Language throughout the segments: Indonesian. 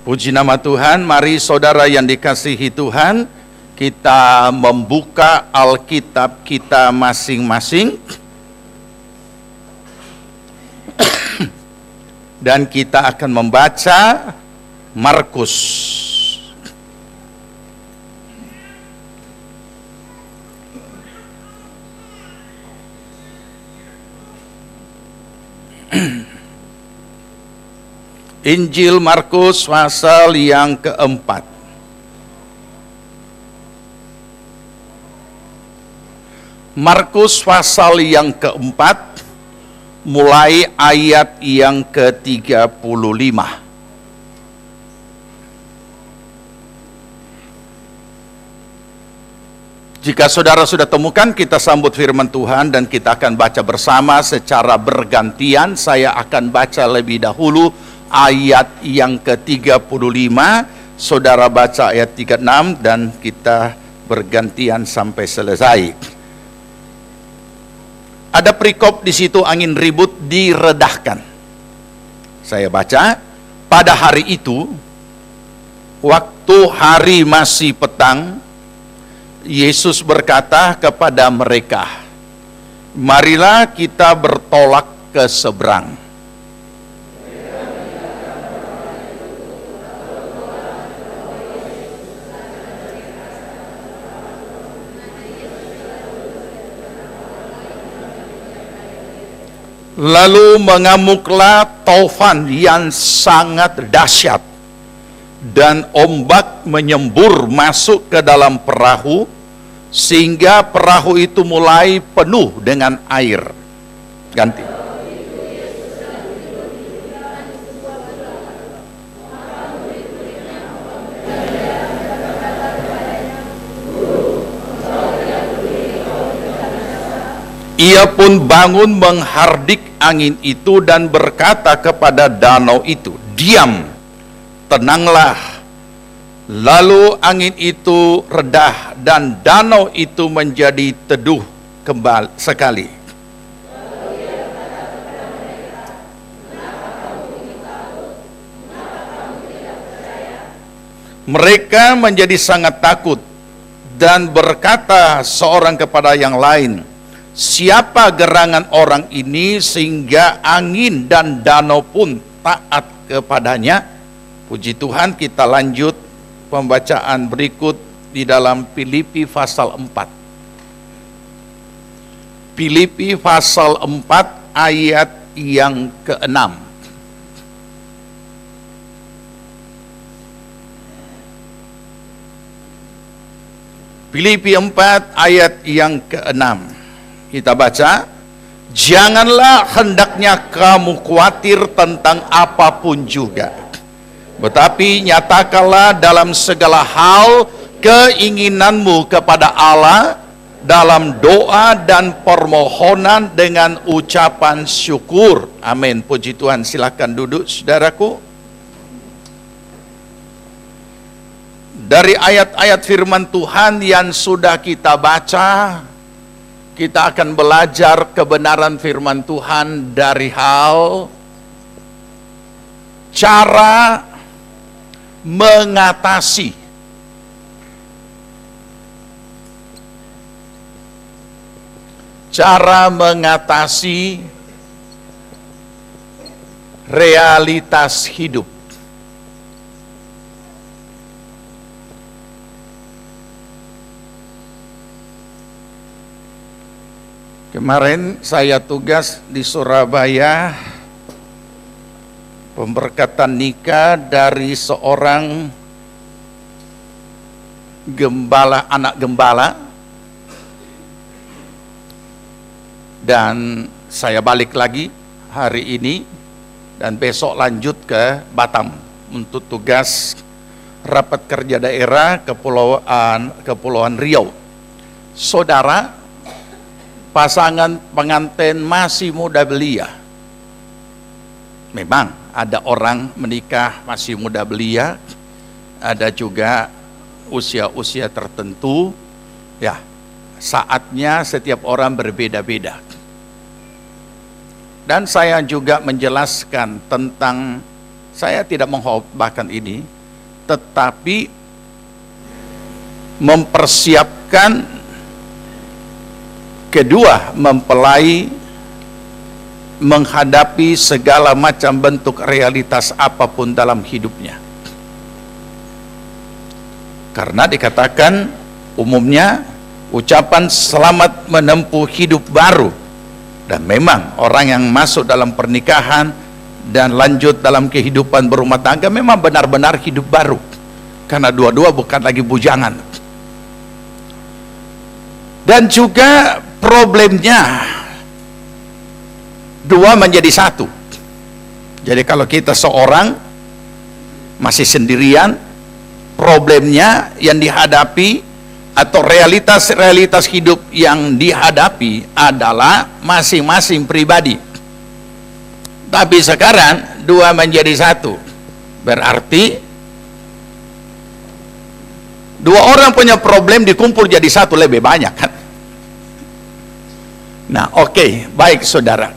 Puji nama Tuhan, mari saudara yang dikasihi Tuhan, kita membuka Alkitab kita masing-masing. Dan kita akan membaca Markus. Injil Markus pasal yang keempat. Markus pasal yang keempat, mulai ayat yang ke-35. Jika saudara sudah temukan, kita sambut firman Tuhan dan kita akan baca bersama secara bergantian. Saya akan baca lebih dahulu ayat yang ke-35, saudara baca ayat 36 dan kita bergantian sampai selesai. Ada perikop di situ, angin ribut diredahkan. Saya baca, pada hari itu, waktu hari masih petang, Yesus berkata kepada mereka, "Marilah kita bertolak ke seberang." Lalu mengamuklah taufan yang sangat dahsyat, dan ombak menyembur masuk ke dalam perahu, sehingga perahu itu mulai penuh dengan air. Ganti. Ia pun bangun menghardik angin itu dan berkata kepada danau itu, "Diam, tenanglah." Lalu angin itu redah dan danau itu menjadi teduh kembali sekali. Mereka menjadi sangat takut dan berkata seorang kepada yang lain, "Siapa gerangan orang ini sehingga angin dan danau pun taat kepadanya?" Puji Tuhan, kita lanjut pembacaan berikut di dalam Filipi pasal 4. Filipi pasal 4 ayat yang ke-6. Filipi 4 ayat yang ke-6. Kita baca, "Janganlah hendaknya kamu khawatir tentang apapun juga, tetapi nyatakanlah dalam segala hal keinginanmu kepada Allah dalam doa dan permohonan dengan ucapan syukur." Amin. Puji Tuhan. Silakan duduk, saudaraku. Dari ayat-ayat firman Tuhan yang sudah kita baca, kita akan belajar kebenaran firman Tuhan dari hal cara mengatasi realitas hidup. Kemarin saya tugas di Surabaya, pemberkatan nikah dari seorang gembala, anak gembala, dan saya balik lagi hari ini dan besok lanjut ke Batam untuk tugas rapat kerja daerah Kepulauan Riau. Saudara, pasangan pengantin masih muda belia. Memang ada orang menikah masih muda belia, ada juga usia-usia tertentu. Ya, saatnya setiap orang berbeda-beda. Dan saya juga menjelaskan tentang, saya tidak mengkhotbahkan ini, tetapi mempersiapkan kedua mempelai menghadapi segala macam bentuk realitas apapun dalam hidupnya. Karena dikatakan umumnya ucapan selamat menempuh hidup baru, dan memang orang yang masuk dalam pernikahan dan lanjut dalam kehidupan berumah tangga memang benar-benar hidup baru, karena dua-dua bukan lagi bujangan. Dan juga problemnya dua menjadi satu. Jadi kalau kita seorang masih sendirian, problemnya yang dihadapi atau realitas-realitas hidup yang dihadapi adalah masing-masing pribadi. Tapi sekarang dua menjadi satu, berarti dua orang punya problem dikumpul jadi satu lebih banyak kan? Nah, oke, baik saudara.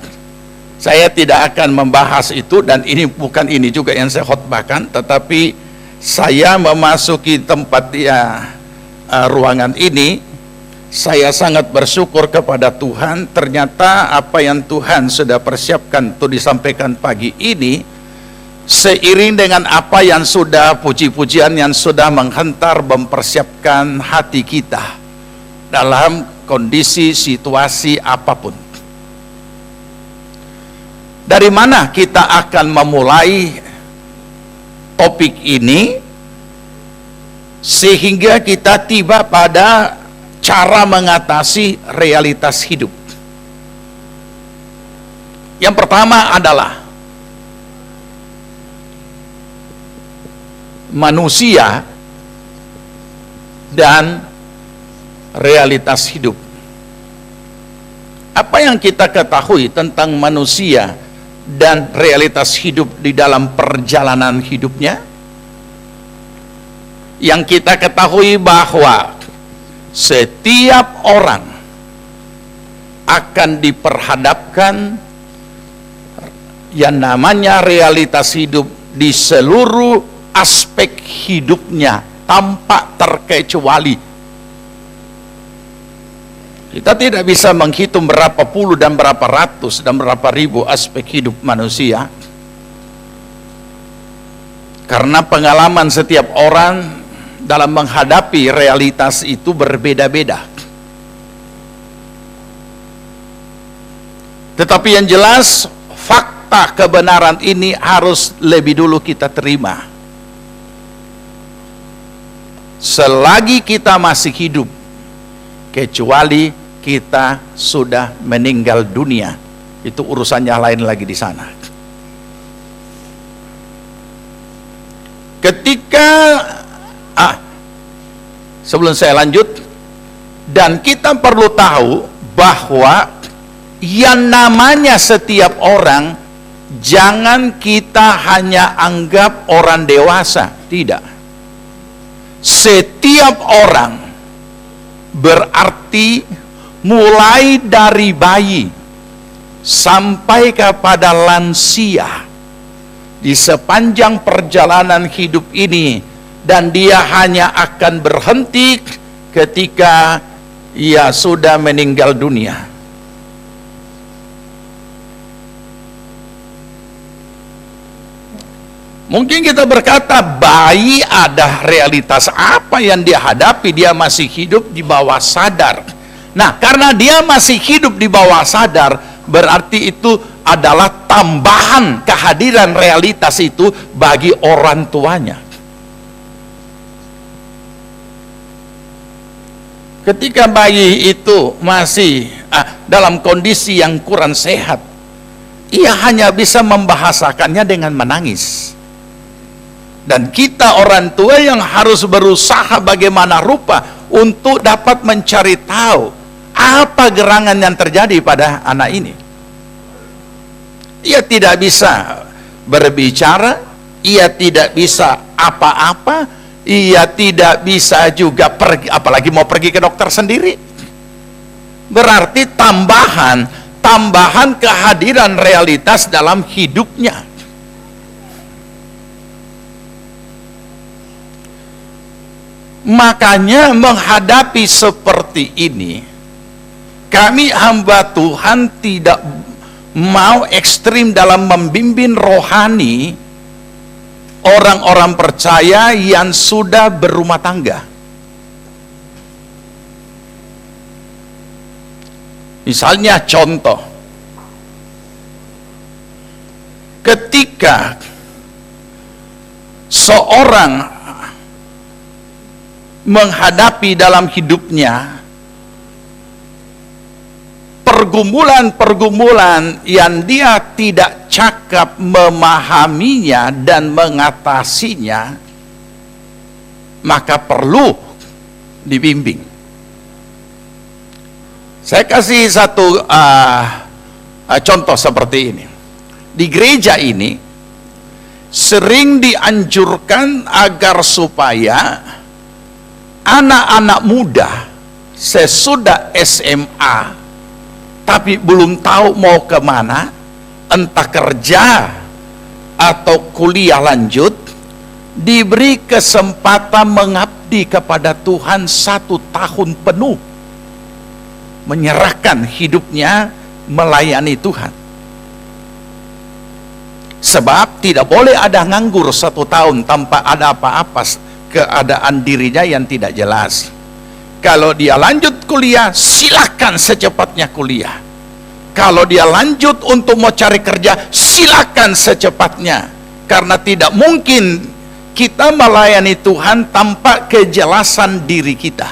Saya tidak akan membahas itu, dan ini bukan ini juga yang saya khotbahkan, tetapi saya memasuki tempat ruangan ini, saya sangat bersyukur kepada Tuhan. Ternyata apa yang Tuhan sudah persiapkan untuk disampaikan pagi ini, seiring dengan apa yang sudah puji-pujian yang sudah menghantar mempersiapkan hati kita dalam kondisi situasi apapun. Dari mana kita akan memulai topik ini sehingga kita tiba pada cara mengatasi realitas hidup? Yang pertama adalah manusia dan realitas hidup. Apa yang kita ketahui tentang manusia dan realitas hidup di dalam perjalanan hidupnya? Yang kita ketahui bahwa setiap orang akan diperhadapkan yang namanya realitas hidup di seluruh aspek hidupnya tanpa terkecuali. Kita tidak bisa menghitung berapa puluh dan berapa ratus dan berapa ribu aspek hidup manusia, karena pengalaman setiap orang dalam menghadapi realitas itu berbeda-beda. Tetapi yang jelas, fakta kebenaran ini harus lebih dulu kita terima. Selagi kita masih hidup, kecuali kita sudah meninggal dunia, itu urusannya lain lagi di sana. Ketika sebelum saya lanjut, dan kita perlu tahu bahwa yang namanya setiap orang, jangan kita hanya anggap orang dewasa, tidak. Setiap orang berarti mulai dari bayi sampai kepada lansia di sepanjang perjalanan hidup ini, dan dia hanya akan berhenti ketika ia sudah meninggal dunia. Mungkin kita berkata, bayi ada realitas apa yang dia hadapi? Dia masih hidup di bawah sadar. Nah, karena dia masih hidup di bawah sadar, berarti itu adalah tambahan kehadiran realitas itu bagi orang tuanya. Ketika bayi itu masih dalam kondisi yang kurang sehat, ia hanya bisa membahasakannya dengan menangis. Dan kita orang tua yang harus berusaha bagaimana rupa untuk dapat mencari tahu apa gerangan yang terjadi pada anak ini. Ia tidak bisa berbicara, ia tidak bisa apa-apa, ia tidak bisa juga pergi, apalagi mau pergi ke dokter sendiri. Berarti tambahan kehadiran realitas dalam hidupnya. Makanya menghadapi seperti ini, kami hamba Tuhan tidak mau ekstrim dalam membimbing rohani orang-orang percaya yang sudah berumah tangga. Misalnya contoh, ketika seorang menghadapi dalam hidupnya pergumulan-pergumulan yang dia tidak cakap memahaminya dan mengatasinya, maka perlu dibimbing. Saya kasih satu contoh seperti ini. Di gereja ini sering dianjurkan agar supaya anak-anak muda sesudah SMA tapi belum tahu mau kemana, entah kerja atau kuliah lanjut, diberi kesempatan mengabdi kepada Tuhan 1 tahun penuh, menyerahkan hidupnya melayani Tuhan. Sebab tidak boleh ada nganggur 1 tahun tanpa ada apa-apa, keadaan dirinya yang tidak jelas. Kalau dia lanjut kuliah, silakan secepatnya kuliah. Kalau dia lanjut untuk mau cari kerja, silakan secepatnya. Karena tidak mungkin kita melayani Tuhan tanpa kejelasan diri kita.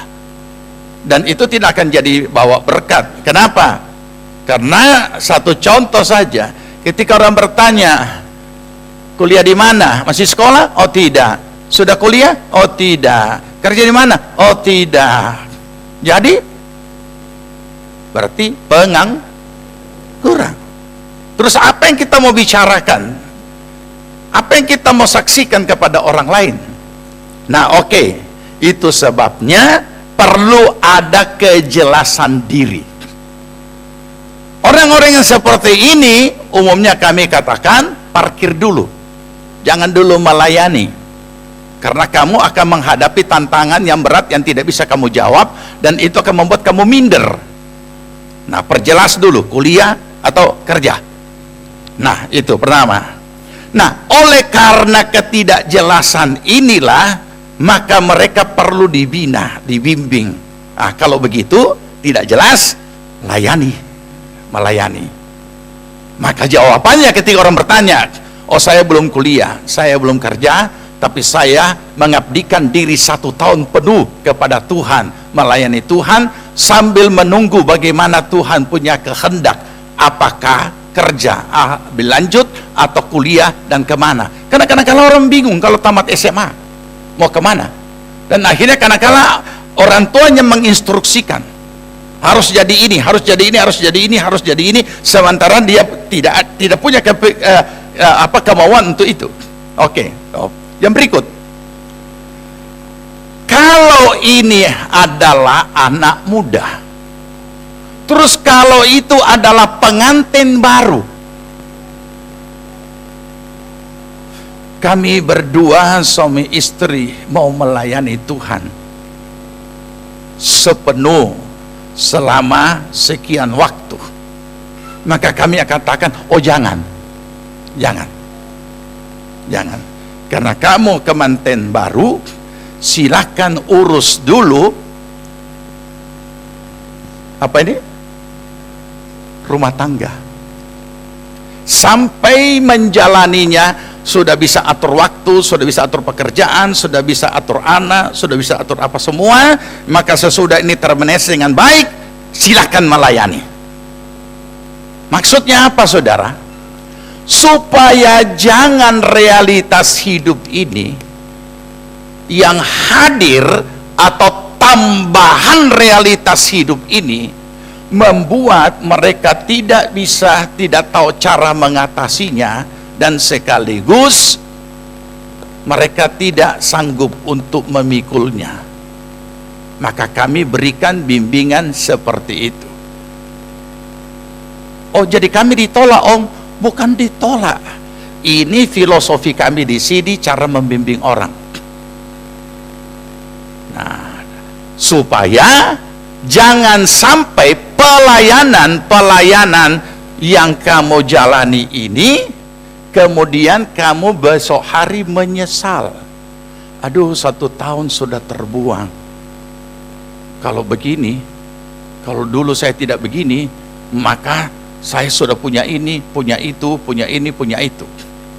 Dan itu tidak akan jadi bawa berkat. Kenapa? Karena satu contoh saja, ketika orang bertanya, kuliah di mana? Masih sekolah? Oh tidak. Sudah kuliah? Oh tidak. Kerja di mana? Oh tidak. Jadi berarti pengangguran. Terus apa yang kita mau bicarakan? Apa yang kita mau saksikan kepada orang lain? Nah, oke. Itu sebabnya perlu ada kejelasan diri. Orang-orang yang seperti ini umumnya kami katakan parkir dulu. Jangan dulu melayani. Karena kamu akan menghadapi tantangan yang berat yang tidak bisa kamu jawab, dan itu akan membuat kamu minder. Nah, perjelas dulu kuliah atau kerja. Nah, itu pertama. Nah, oleh karena ketidakjelasan inilah, maka mereka perlu dibina, dibimbing. Nah, kalau begitu tidak jelas, melayani. Maka jawabannya ketika orang bertanya, oh saya belum kuliah, saya belum kerja, tapi saya mengabdikan diri 1 tahun penuh kepada Tuhan, melayani Tuhan sambil menunggu bagaimana Tuhan punya kehendak, apakah kerja berlanjut atau kuliah dan kemana. Karena kadang-kadang orang bingung kalau tamat SMA mau kemana, dan akhirnya kadang-kadang orang tuanya menginstruksikan harus jadi ini, harus jadi ini, harus jadi ini, harus jadi ini, sementara dia tidak punya kemauan untuk itu. Oke. Yang berikut, kalau ini adalah anak muda, terus kalau itu adalah pengantin baru, kami berdua suami istri mau melayani Tuhan sepenuh selama sekian waktu, maka kami akan katakan, oh jangan. Karena kamu kemanten baru, silakan urus dulu apa ini? Rumah tangga. Sampai menjalaninya, sudah bisa atur waktu, sudah bisa atur pekerjaan, sudah bisa atur anak, sudah bisa atur apa semua, maka sesudah ini termanage dengan baik, silakan melayani. Maksudnya apa, saudara? Supaya jangan realitas hidup ini yang hadir atau tambahan realitas hidup ini membuat mereka tidak tahu cara mengatasinya, dan sekaligus mereka tidak sanggup untuk memikulnya. Maka kami berikan bimbingan seperti itu. Oh, jadi kami ditolak, Om? Bukan ditolak. Ini filosofi kami di sini, cara membimbing orang. Nah, supaya jangan sampai pelayanan yang kamu jalani ini kemudian kamu besok hari menyesal. Aduh, 1 tahun sudah terbuang. Kalau begini, kalau dulu saya tidak begini, maka saya sudah punya ini, punya itu, punya ini, punya itu.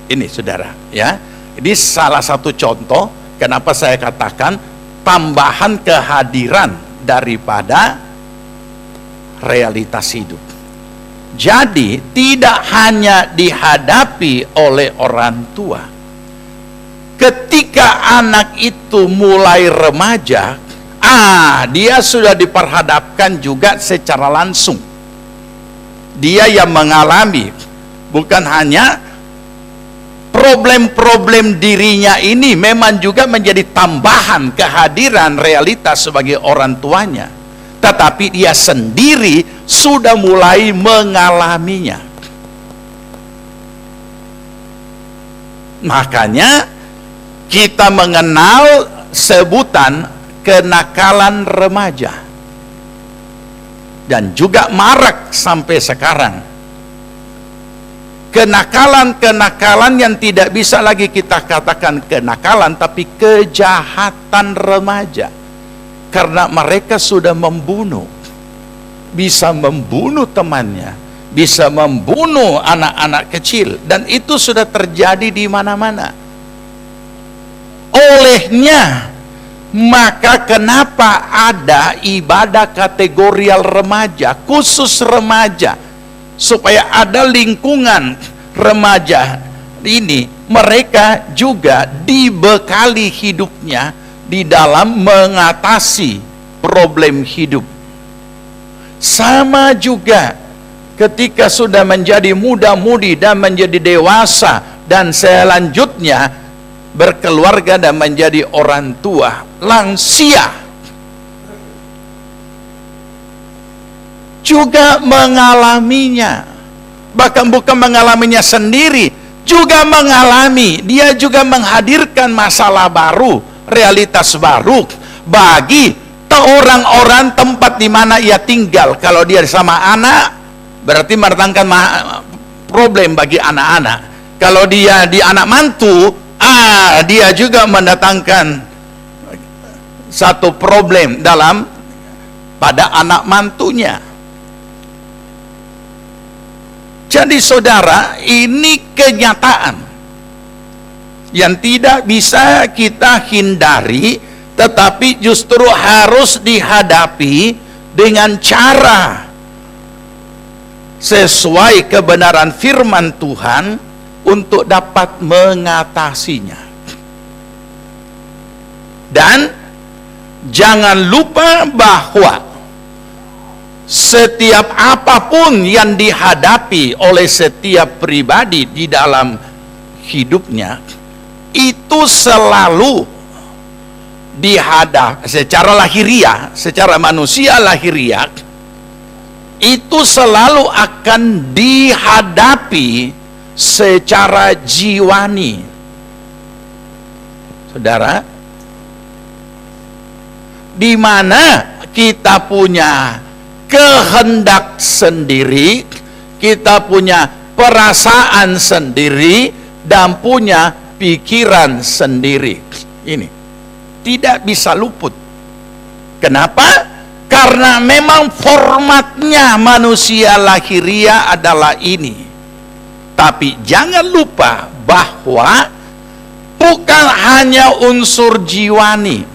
Ini saudara, ya. Ini salah satu contoh kenapa saya katakan tambahan kehadiran daripada realitas hidup. Jadi tidak hanya dihadapi oleh orang tua. Ketika anak itu mulai remaja, dia sudah diperhadapkan juga secara langsung. Dia yang mengalami bukan hanya problem-problem dirinya ini, memang juga menjadi tambahan kehadiran realitas sebagai orang tuanya, tetapi dia sendiri sudah mulai mengalaminya. Makanya kita mengenal sebutan kenakalan remaja, dan juga marak sampai sekarang. Kenakalan-kenakalan yang tidak bisa lagi kita katakan kenakalan, tapi kejahatan remaja. Karena mereka sudah membunuh, bisa membunuh temannya, bisa membunuh anak-anak kecil, dan itu sudah terjadi di mana-mana. Olehnya, maka kenapa ada ibadah kategorial remaja, khusus remaja, supaya ada lingkungan remaja ini, mereka juga dibekali hidupnya di dalam mengatasi problem hidup. Sama juga ketika sudah menjadi muda-mudi dan menjadi dewasa dan selanjutnya berkeluarga dan menjadi orang tua, lansia juga mengalaminya. Bahkan bukan mengalaminya sendiri, juga mengalami. Dia juga menghadirkan masalah baru, realitas baru bagi orang-orang tempat di mana ia tinggal. Kalau dia sama anak, berarti mendatangkan problem bagi anak-anak. Kalau dia di anak mantu, dia juga mendatangkan satu problem dalam pada anak mantunya. Jadi saudara, ini kenyataan yang tidak bisa kita hindari, tetapi justru harus dihadapi dengan cara sesuai kebenaran firman Tuhan untuk dapat mengatasinya. Dan jangan lupa bahwa setiap apapun yang dihadapi oleh setiap pribadi di dalam hidupnya, itu selalu dihadap secara lahiriah, secara manusia lahiriah, itu selalu akan dihadapi secara jiwani. Saudara, di mana kita punya kehendak sendiri, kita punya perasaan sendiri, dan punya pikiran sendiri. Ini tidak bisa luput. Kenapa? Karena memang formatnya manusia lahiriah adalah ini. Tapi jangan lupa bahwa bukan hanya unsur jiwani.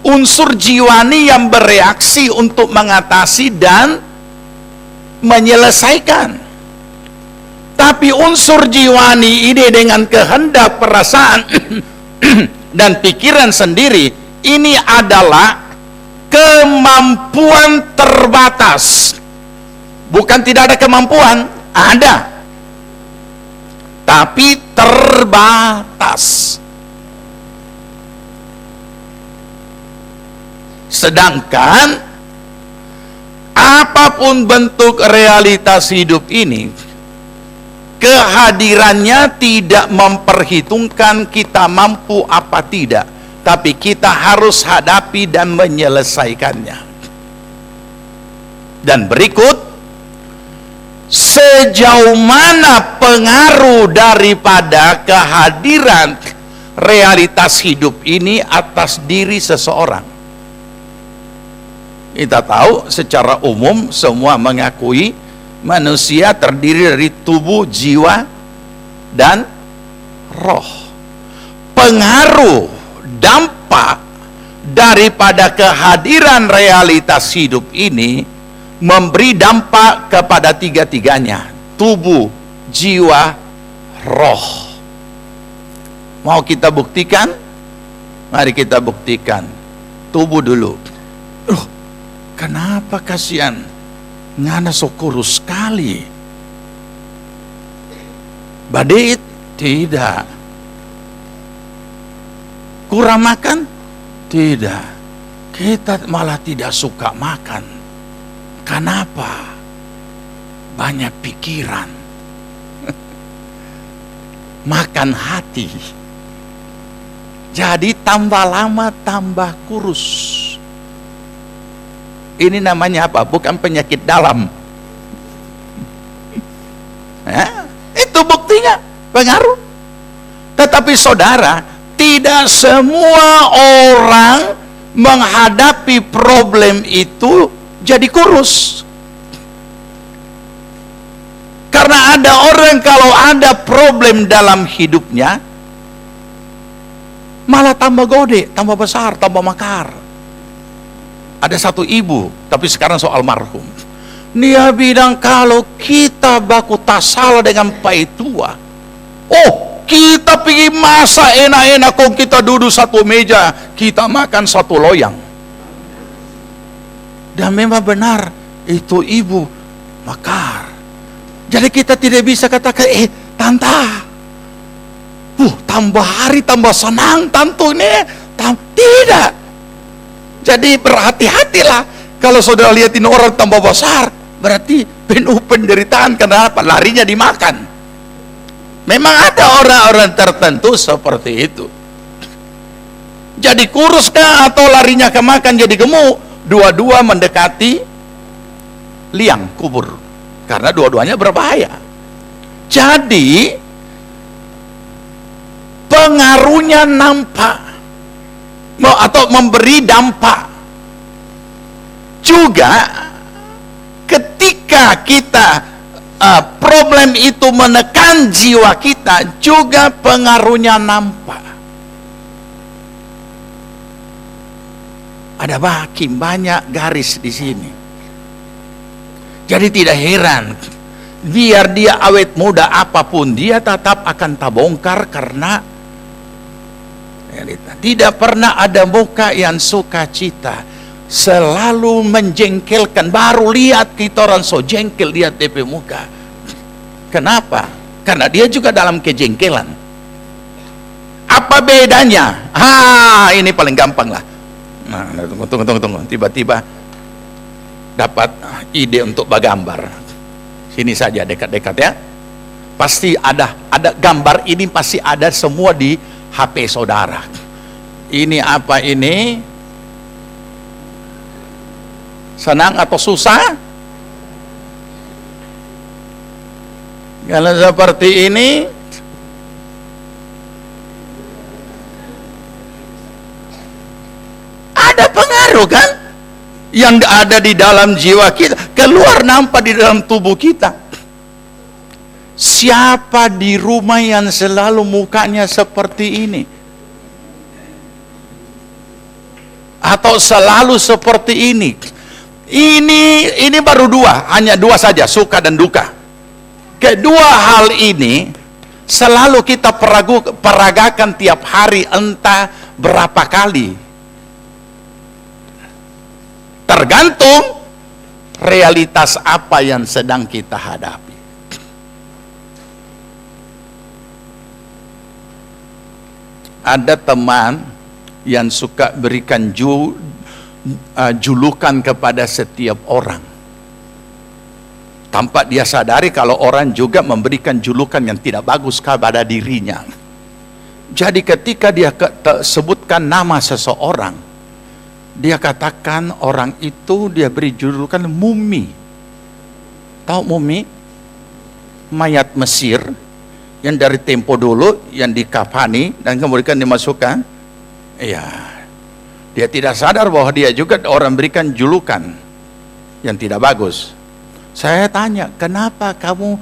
Unsur jiwani yang bereaksi untuk mengatasi dan menyelesaikan. Tapi unsur jiwani ini dengan kehendak, perasaan dan pikiran sendiri, ini adalah kemampuan terbatas. Bukan tidak ada kemampuan, ada, tapi terbatas. Sedangkan apapun bentuk realitas hidup ini, kehadirannya tidak memperhitungkan kita mampu apa tidak, tapi kita harus hadapi dan menyelesaikannya. Dan berikut, sejauh mana pengaruh daripada kehadiran realitas hidup ini atas diri seseorang. Kita tahu secara umum semua mengakui manusia terdiri dari tubuh, jiwa, dan roh. Pengaruh, dampak daripada kehadiran realitas hidup ini memberi dampak kepada tiga-tiganya: tubuh, jiwa, roh. Mau kita buktikan? Mari kita buktikan. Tubuh dulu. Kenapa kasihan? Ngana so kurus sekali. Badit? Tidak. Kurang makan? Tidak. Kita malah tidak suka makan. Kenapa? Banyak pikiran. Makan hati. Jadi tambah lama tambah kurus. Ini namanya apa? Bukan penyakit dalam. Itu buktinya, pengaruh. Tetapi saudara, tidak semua orang menghadapi problem itu jadi kurus. Karena ada orang kalau ada problem dalam hidupnya, malah tambah gede, tambah besar, tambah makar. Ada satu ibu, tapi sekarang soal marhum. Dia bilang kalau kita baku tasal dengan pai tua, kita pergi masak enak-enak, kok kita duduk satu meja, kita makan satu loyang. Dan memang benar, itu ibu makar. Jadi kita tidak bisa katakan, tanta, tambah hari tambah senang tantu ini. Tidak. Jadi berhati-hatilah. Kalau saudara lihatin orang tambah besar, berarti penuh penderitaan. Kenapa? Larinya dimakan. Memang ada orang-orang tertentu seperti itu. Jadi kurus kah atau larinya ke makan jadi gemuk? Dua-dua mendekati liang kubur. Karena dua-duanya berbahaya. Jadi pengaruhnya nampak atau memberi dampak. Juga ketika kita problem itu menekan jiwa kita, juga pengaruhnya nampak. Ada makin banyak garis di sini. Jadi tidak heran, biar dia awet muda apapun, dia tetap akan terbongkar karena tidak pernah ada muka yang sukacita, selalu menjengkelkan. Baru lihat kita orang so jengkel, lihat DP muka. Kenapa? Karena dia juga dalam kejengkelan. Apa bedanya? Ini paling gampang lah. Nah, tunggu. Tiba-tiba dapat ide untuk bergambar. Sini saja dekat-dekat ya. Pasti ada gambar ini, pasti ada semua di HP saudara. Ini apa ini? Senang atau susah? Kalau seperti ini, ada pengaruh kan? Yang ada di dalam jiwa kita, keluar nampak di dalam tubuh kita. Siapa di rumah yang selalu mukanya seperti ini? Atau selalu seperti ini? Ini baru dua, hanya dua saja, suka dan duka. Kedua hal ini selalu kita peragakan tiap hari, entah berapa kali. Tergantung realitas apa yang sedang kita hadapi. Ada teman yang suka berikan julukan kepada setiap orang, tanpa dia sadari kalau orang juga memberikan julukan yang tidak bagus kepada dirinya. Jadi ketika dia sebutkan nama seseorang, dia katakan orang itu dia beri julukan mumi. Tahu mumi? Mayat Mesir yang dari tempo dulu yang dikafani dan kemudian dimasukkan. Iya. Dia tidak sadar bahwa dia juga orang berikan julukan yang tidak bagus. Saya tanya, kenapa kamu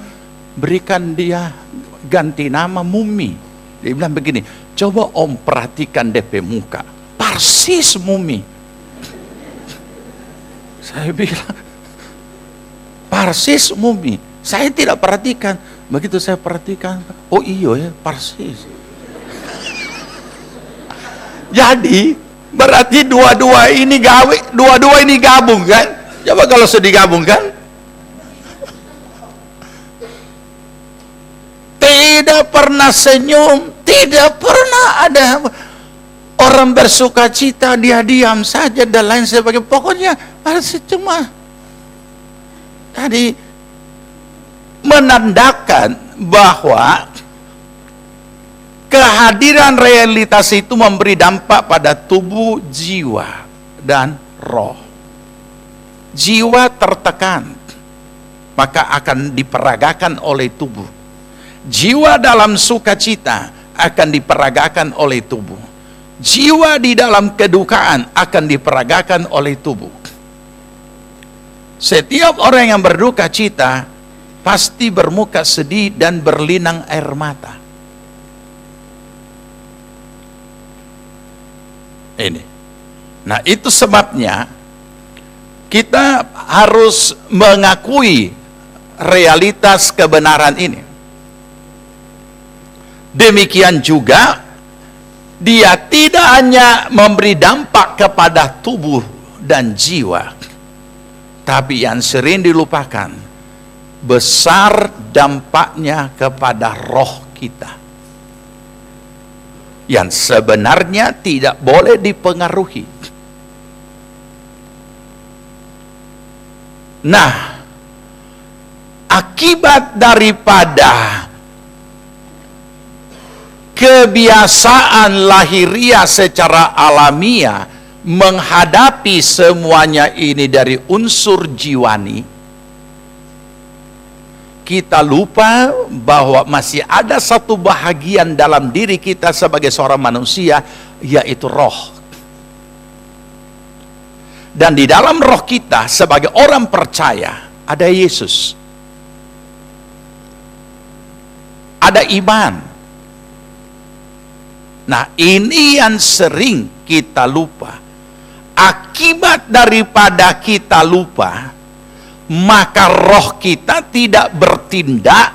berikan dia ganti nama mumi? Dia bilang begini, coba om perhatikan DP muka, persis mumi. Saya bilang, persis mumi. Saya tidak perhatikan. Begitu saya perhatikan, oh iya ya, persis. Jadi berarti dua-dua ini gabung kan? Coba kalau sudah digabungkan, tidak pernah senyum, tidak pernah ada orang bersuka cita, dia diam saja dan lain sebagainya. Pokoknya masih cuma tadi menandakan bahwa kehadiran realitas itu memberi dampak pada tubuh, jiwa, dan roh. Jiwa tertekan, maka akan diperagakan oleh tubuh. Jiwa dalam sukacita akan diperagakan oleh tubuh. Jiwa di dalam kedukaan akan diperagakan oleh tubuh. Setiap orang yang berduka cita pasti bermuka sedih dan berlinang air mata. Ini. Nah, itu sebabnya kita harus mengakui realitas kebenaran ini. Demikian juga dia tidak hanya memberi dampak kepada tubuh dan jiwa, tapi yang sering dilupakan, besar dampaknya kepada roh kita yang sebenarnya tidak boleh dipengaruhi. Nah, akibat daripada kebiasaan lahiriah secara alamiah menghadapi semuanya ini dari unsur jiwani, kita lupa bahwa masih ada satu bahagian dalam diri kita sebagai seorang manusia, yaitu roh. Dan di dalam roh kita sebagai orang percaya ada Yesus, ada iman. Nah, ini yang sering kita lupa. Akibat daripada kita lupa, maka roh kita tidak bertindak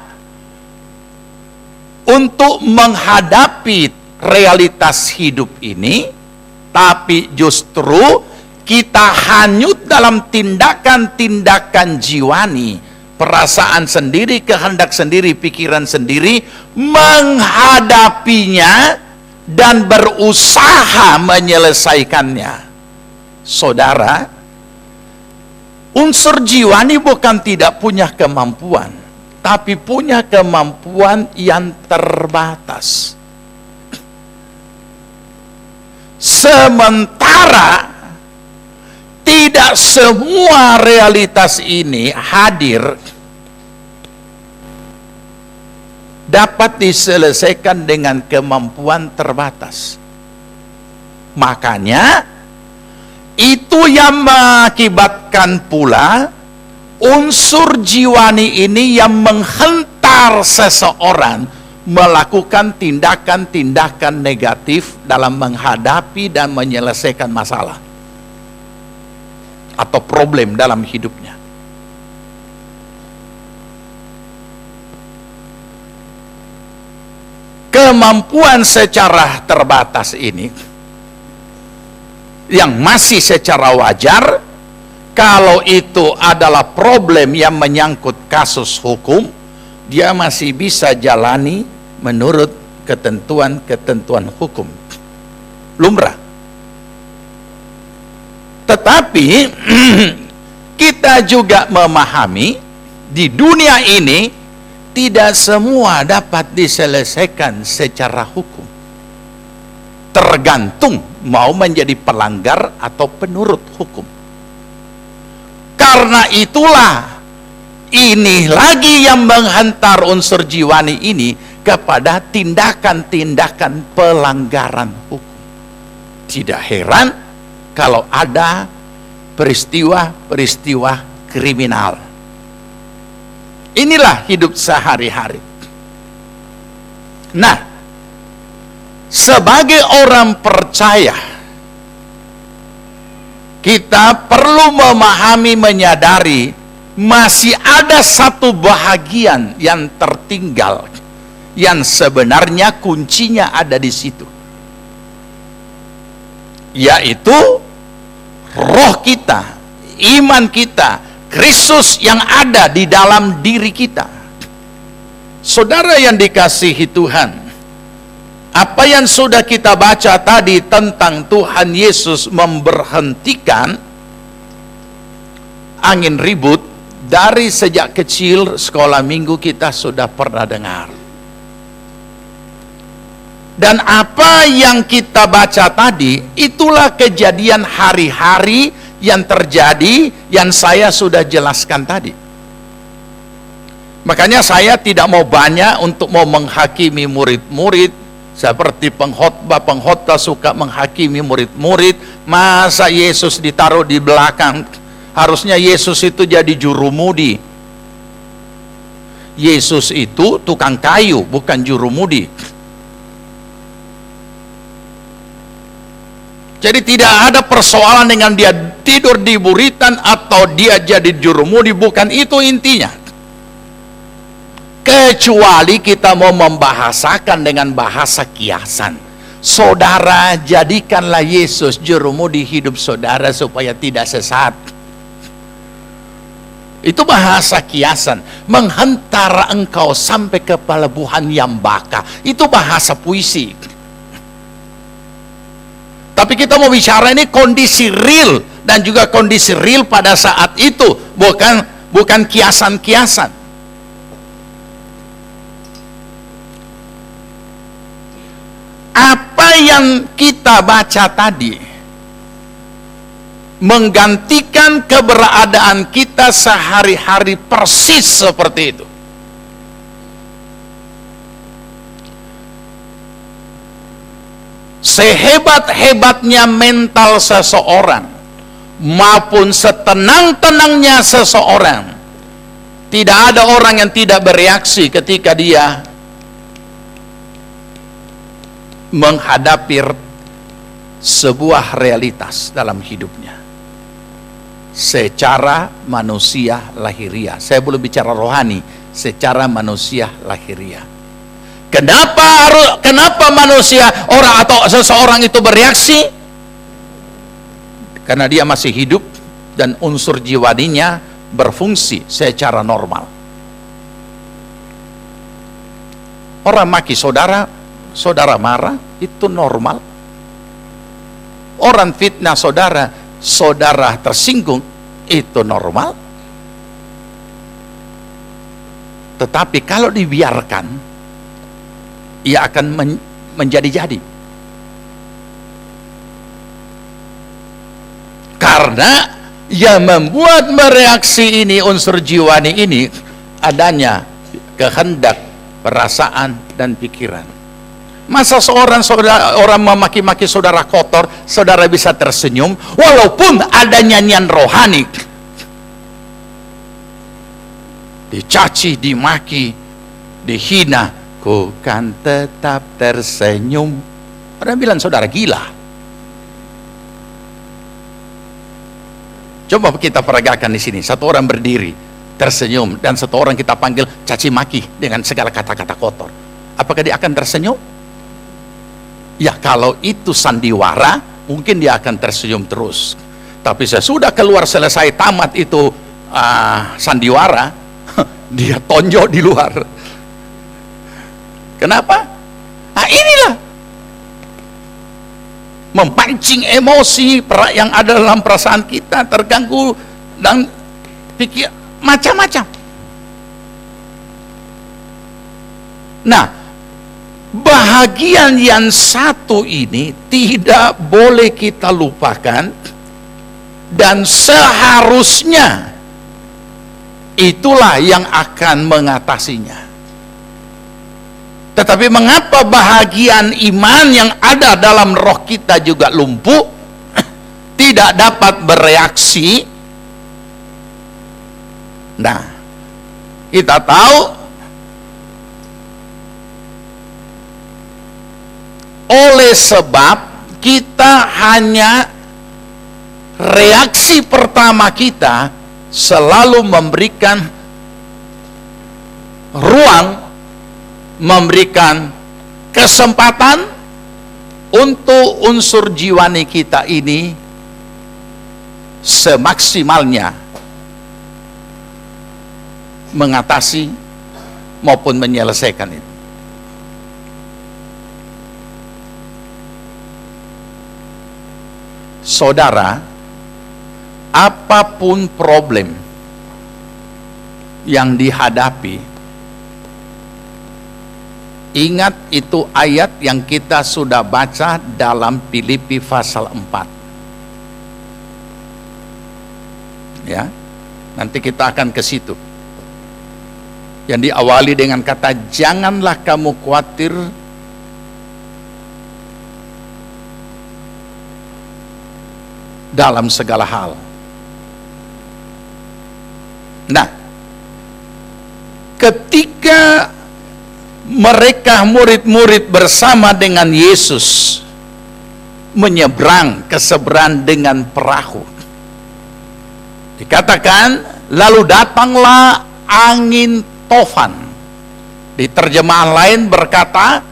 untuk menghadapi realitas hidup ini, tapi justru kita hanyut dalam tindakan-tindakan jiwani, perasaan sendiri, kehendak sendiri, pikiran sendiri, menghadapinya dan berusaha menyelesaikannya. Saudara, unsur jiwani bukan tidak punya kemampuan, tapi punya kemampuan yang terbatas. Sementara tidak semua realitas ini hadir dapat diselesaikan dengan kemampuan terbatas. Makanya itu yang mengakibatkan pula unsur jiwani ini yang menghentar seseorang melakukan tindakan-tindakan negatif dalam menghadapi dan menyelesaikan masalah atau problem dalam hidupnya. Kemampuan secara terbatas ini yang masih secara wajar, kalau itu adalah problem yang menyangkut kasus hukum, dia masih bisa jalani menurut ketentuan-ketentuan hukum lumrah. Tetapi kita juga memahami di dunia ini tidak semua dapat diselesaikan secara hukum. Tergantung mau menjadi pelanggar atau penurut hukum. Karena itulah ini lagi yang menghantar unsur jiwani ini kepada tindakan-tindakan pelanggaran hukum. Tidak heran kalau ada peristiwa-peristiwa kriminal. Inilah hidup sehari-hari. Nah, sebagai orang percaya, kita perlu memahami, menyadari masih ada satu bahagian yang tertinggal, yang sebenarnya kuncinya ada di situ, yaitu roh kita, iman kita, Kristus yang ada di dalam diri kita. Saudara yang dikasihi Tuhan, apa yang sudah kita baca tadi tentang Tuhan Yesus memberhentikan angin ribut, dari sejak kecil sekolah minggu kita sudah pernah dengar. Dan apa yang kita baca tadi, itulah kejadian hari-hari yang terjadi, yang saya sudah jelaskan tadi. Makanya saya tidak mau banyak untuk mau menghakimi murid-murid, seperti pengkhotbah suka menghakimi murid-murid. Masa Yesus ditaruh di belakang? Harusnya Yesus itu jadi jurumudi. Yesus itu tukang kayu, bukan jurumudi. Jadi tidak ada persoalan dengan dia tidur di buritan atau dia jadi jurumudi, bukan itu intinya. Kecuali kita mau membahasakan dengan bahasa kiasan. Saudara, jadikanlah Yesus jurumudi hidup saudara supaya tidak sesat. Itu bahasa kiasan. Menghantar engkau sampai ke pelebuhan yang baka. Itu bahasa puisi. Tapi kita mau bicara ini kondisi real, dan juga kondisi real pada saat itu, bukan kiasan-kiasan. Apa yang kita baca tadi menggantikan keberadaan kita sehari-hari persis seperti itu. Sehebat-hebatnya mental seseorang maupun setenang-tenangnya seseorang, tidak ada orang yang tidak bereaksi ketika dia menghadapi sebuah realitas dalam hidupnya secara manusia lahiriah. Saya belum bicara rohani, secara manusia lahiriah. Kenapa manusia, orang atau seseorang itu bereaksi? Karena dia masih hidup dan unsur jiwaninya berfungsi secara normal. Orang maki saudara, saudara marah, itu normal. Orang fitnah saudara, saudara tersinggung, itu normal. Tetapi kalau dibiarkan, ia akan menjadi-jadi. Karena yang membuat bereaksi ini, unsur jiwani ini, adanya kehendak, perasaan, dan pikiran. Masa orang memaki-maki saudara kotor, saudara bisa tersenyum, walaupun ada nyanyian rohani. Dicaci, dimaki, dihina, ku kan tetap tersenyum. Orang bilang saudara gila. Coba kita peragakan di sini. Satu orang berdiri tersenyum, dan satu orang kita panggil caci maki dengan segala kata-kata kotor. Apakah dia akan tersenyum? Ya, kalau itu sandiwara, mungkin dia akan tersenyum terus. Tapi sesudah keluar, selesai tamat itu sandiwara, dia tonjok di luar. Kenapa? Nah, inilah memancing emosi yang ada dalam perasaan kita, terganggu dan pikir macam-macam. Nah, bahagian yang satu ini tidak boleh kita lupakan, dan seharusnya itulah yang akan mengatasinya. Tetapi mengapa bahagian iman yang ada dalam roh kita juga lumpuh, tidak dapat bereaksi? Nah, kita tahu oleh sebab kita hanya reaksi pertama kita selalu memberikan ruang, memberikan kesempatan untuk unsur jiwani kita ini semaksimalnya mengatasi maupun menyelesaikan itu. Saudara, apapun problem yang dihadapi, ingat itu ayat yang kita sudah baca dalam Filipi pasal 4. Ya, nanti kita akan ke situ. Yang diawali dengan kata, janganlah kamu khawatir dalam segala hal. Nah, ketika mereka murid-murid bersama dengan Yesus menyeberang ke seberang dengan perahu, dikatakan lalu datanglah angin tofan. Di terjemahan lain berkata,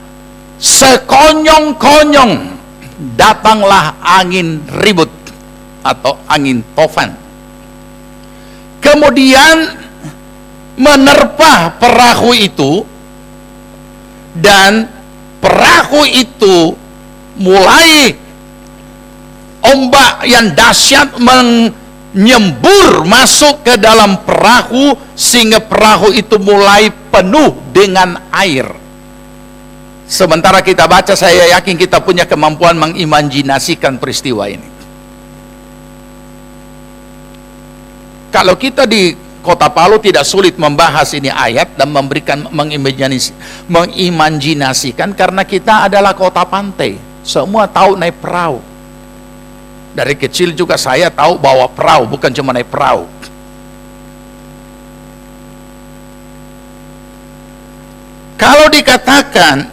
sekonyong-konyong datanglah angin ribut atau angin tofan. Kemudian menerpa perahu itu, dan perahu itu mulai ombak yang dahsyat menyembur masuk ke dalam perahu, sehingga perahu itu mulai penuh dengan air. Sementara kita baca, saya yakin kita punya kemampuan mengimajinasikan peristiwa ini. Kalau kita di Kota Palu tidak sulit membahas ini ayat dan memberikan mengimajinasikan, karena kita adalah kota pantai. Semua tahu naik perahu. Dari kecil juga saya tahu bawa perahu, bukan cuma naik perahu. Kalau dikatakan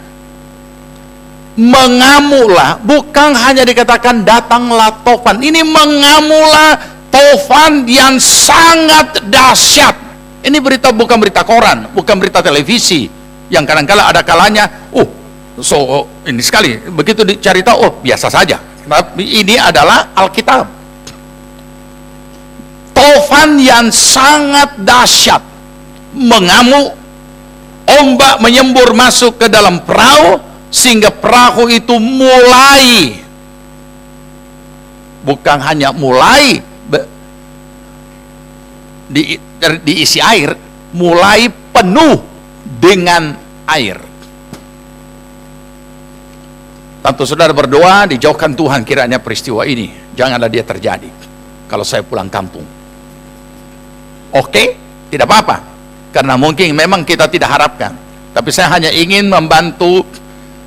mengamulah, bukan hanya dikatakan datanglah tofan. Ini mengamulah tofan yang sangat dahsyat. Ini berita, bukan berita koran, bukan berita televisi, yang kadang-kala ada kalanya, ini sekali, begitu dicari tahu, biasa saja. Tapi ini adalah Alkitab. Tofan yang sangat dahsyat, mengamuk, ombak menyembur masuk ke dalam perahu, sehingga perahu itu mulai, bukan hanya mulai diisi air, mulai penuh dengan air. Tentu saudara berdoa, dijauhkan Tuhan kiranya peristiwa ini janganlah dia terjadi kalau saya pulang kampung. Oke, tidak apa-apa, karena mungkin memang kita tidak harapkan, tapi saya hanya ingin membantu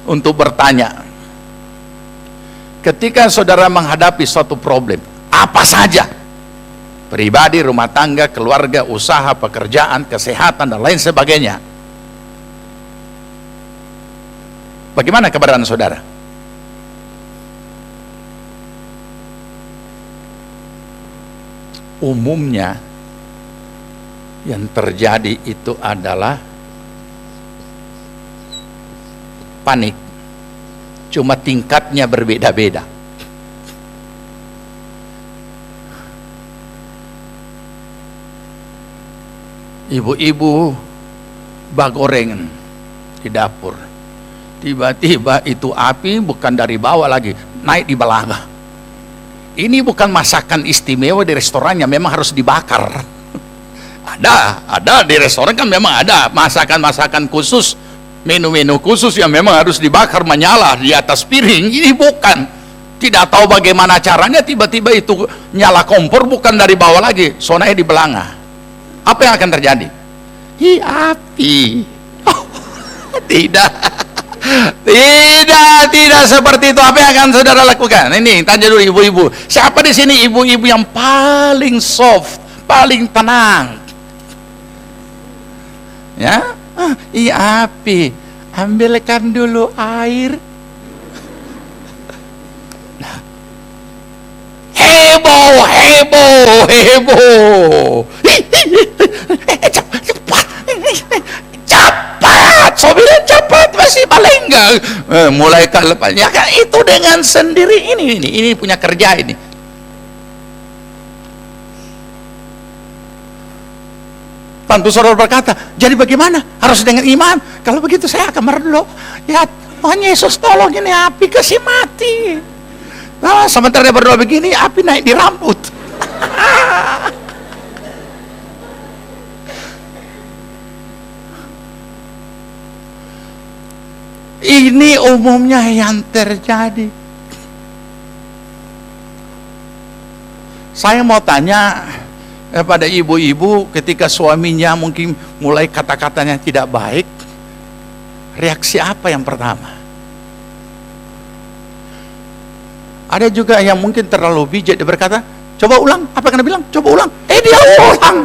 untuk bertanya. Ketika saudara menghadapi suatu problem, apa saja, pribadi, rumah tangga, keluarga, usaha, pekerjaan, kesehatan, dan lain sebagainya, bagaimana keadaan saudara? Umumnya yang terjadi itu adalah panik, cuma tingkatnya berbeda-beda. Ibu-ibu bagoreng di dapur, tiba-tiba itu api bukan dari bawah lagi, naik di belaga. Ini bukan masakan istimewa di restorannya, memang harus dibakar. Ada di restoran kan memang ada masakan-masakan khusus menu-menu khusus yang memang harus dibakar menyala di atas piring. Ini bukan. Tidak tahu bagaimana caranya, tiba-tiba itu nyala kompor bukan dari bawah lagi, sonanya di belanga. Apa yang akan terjadi? Api. Oh, tidak. Tidak seperti itu. Apa yang akan saudara lakukan? Ini tanya dulu ibu-ibu. Siapa di sini ibu-ibu yang paling soft, paling tenang? Ya, api. Ambilkan dulu air. Heboh. Cepat, sobiran cepat, masih malenggang. Mulai kalepannya kan itu dengan sendiri ini punya kerja ini. Tentu saudara berkata, jadi bagaimana? Harus dengan iman. Kalau begitu saya akan berdoa, ya Tuhan Yesus tolong ini api kasih mati. Nah, sementara dia berdoa begini, api naik di rambut. Ini umumnya yang terjadi. Saya mau tanya kepada ibu-ibu, ketika suaminya mungkin mulai kata-katanya tidak baik, reaksi apa yang pertama? Ada juga yang mungkin terlalu bijak, dia berkata, coba ulang, apa yang dia bilang? Coba ulang. Dia ulang.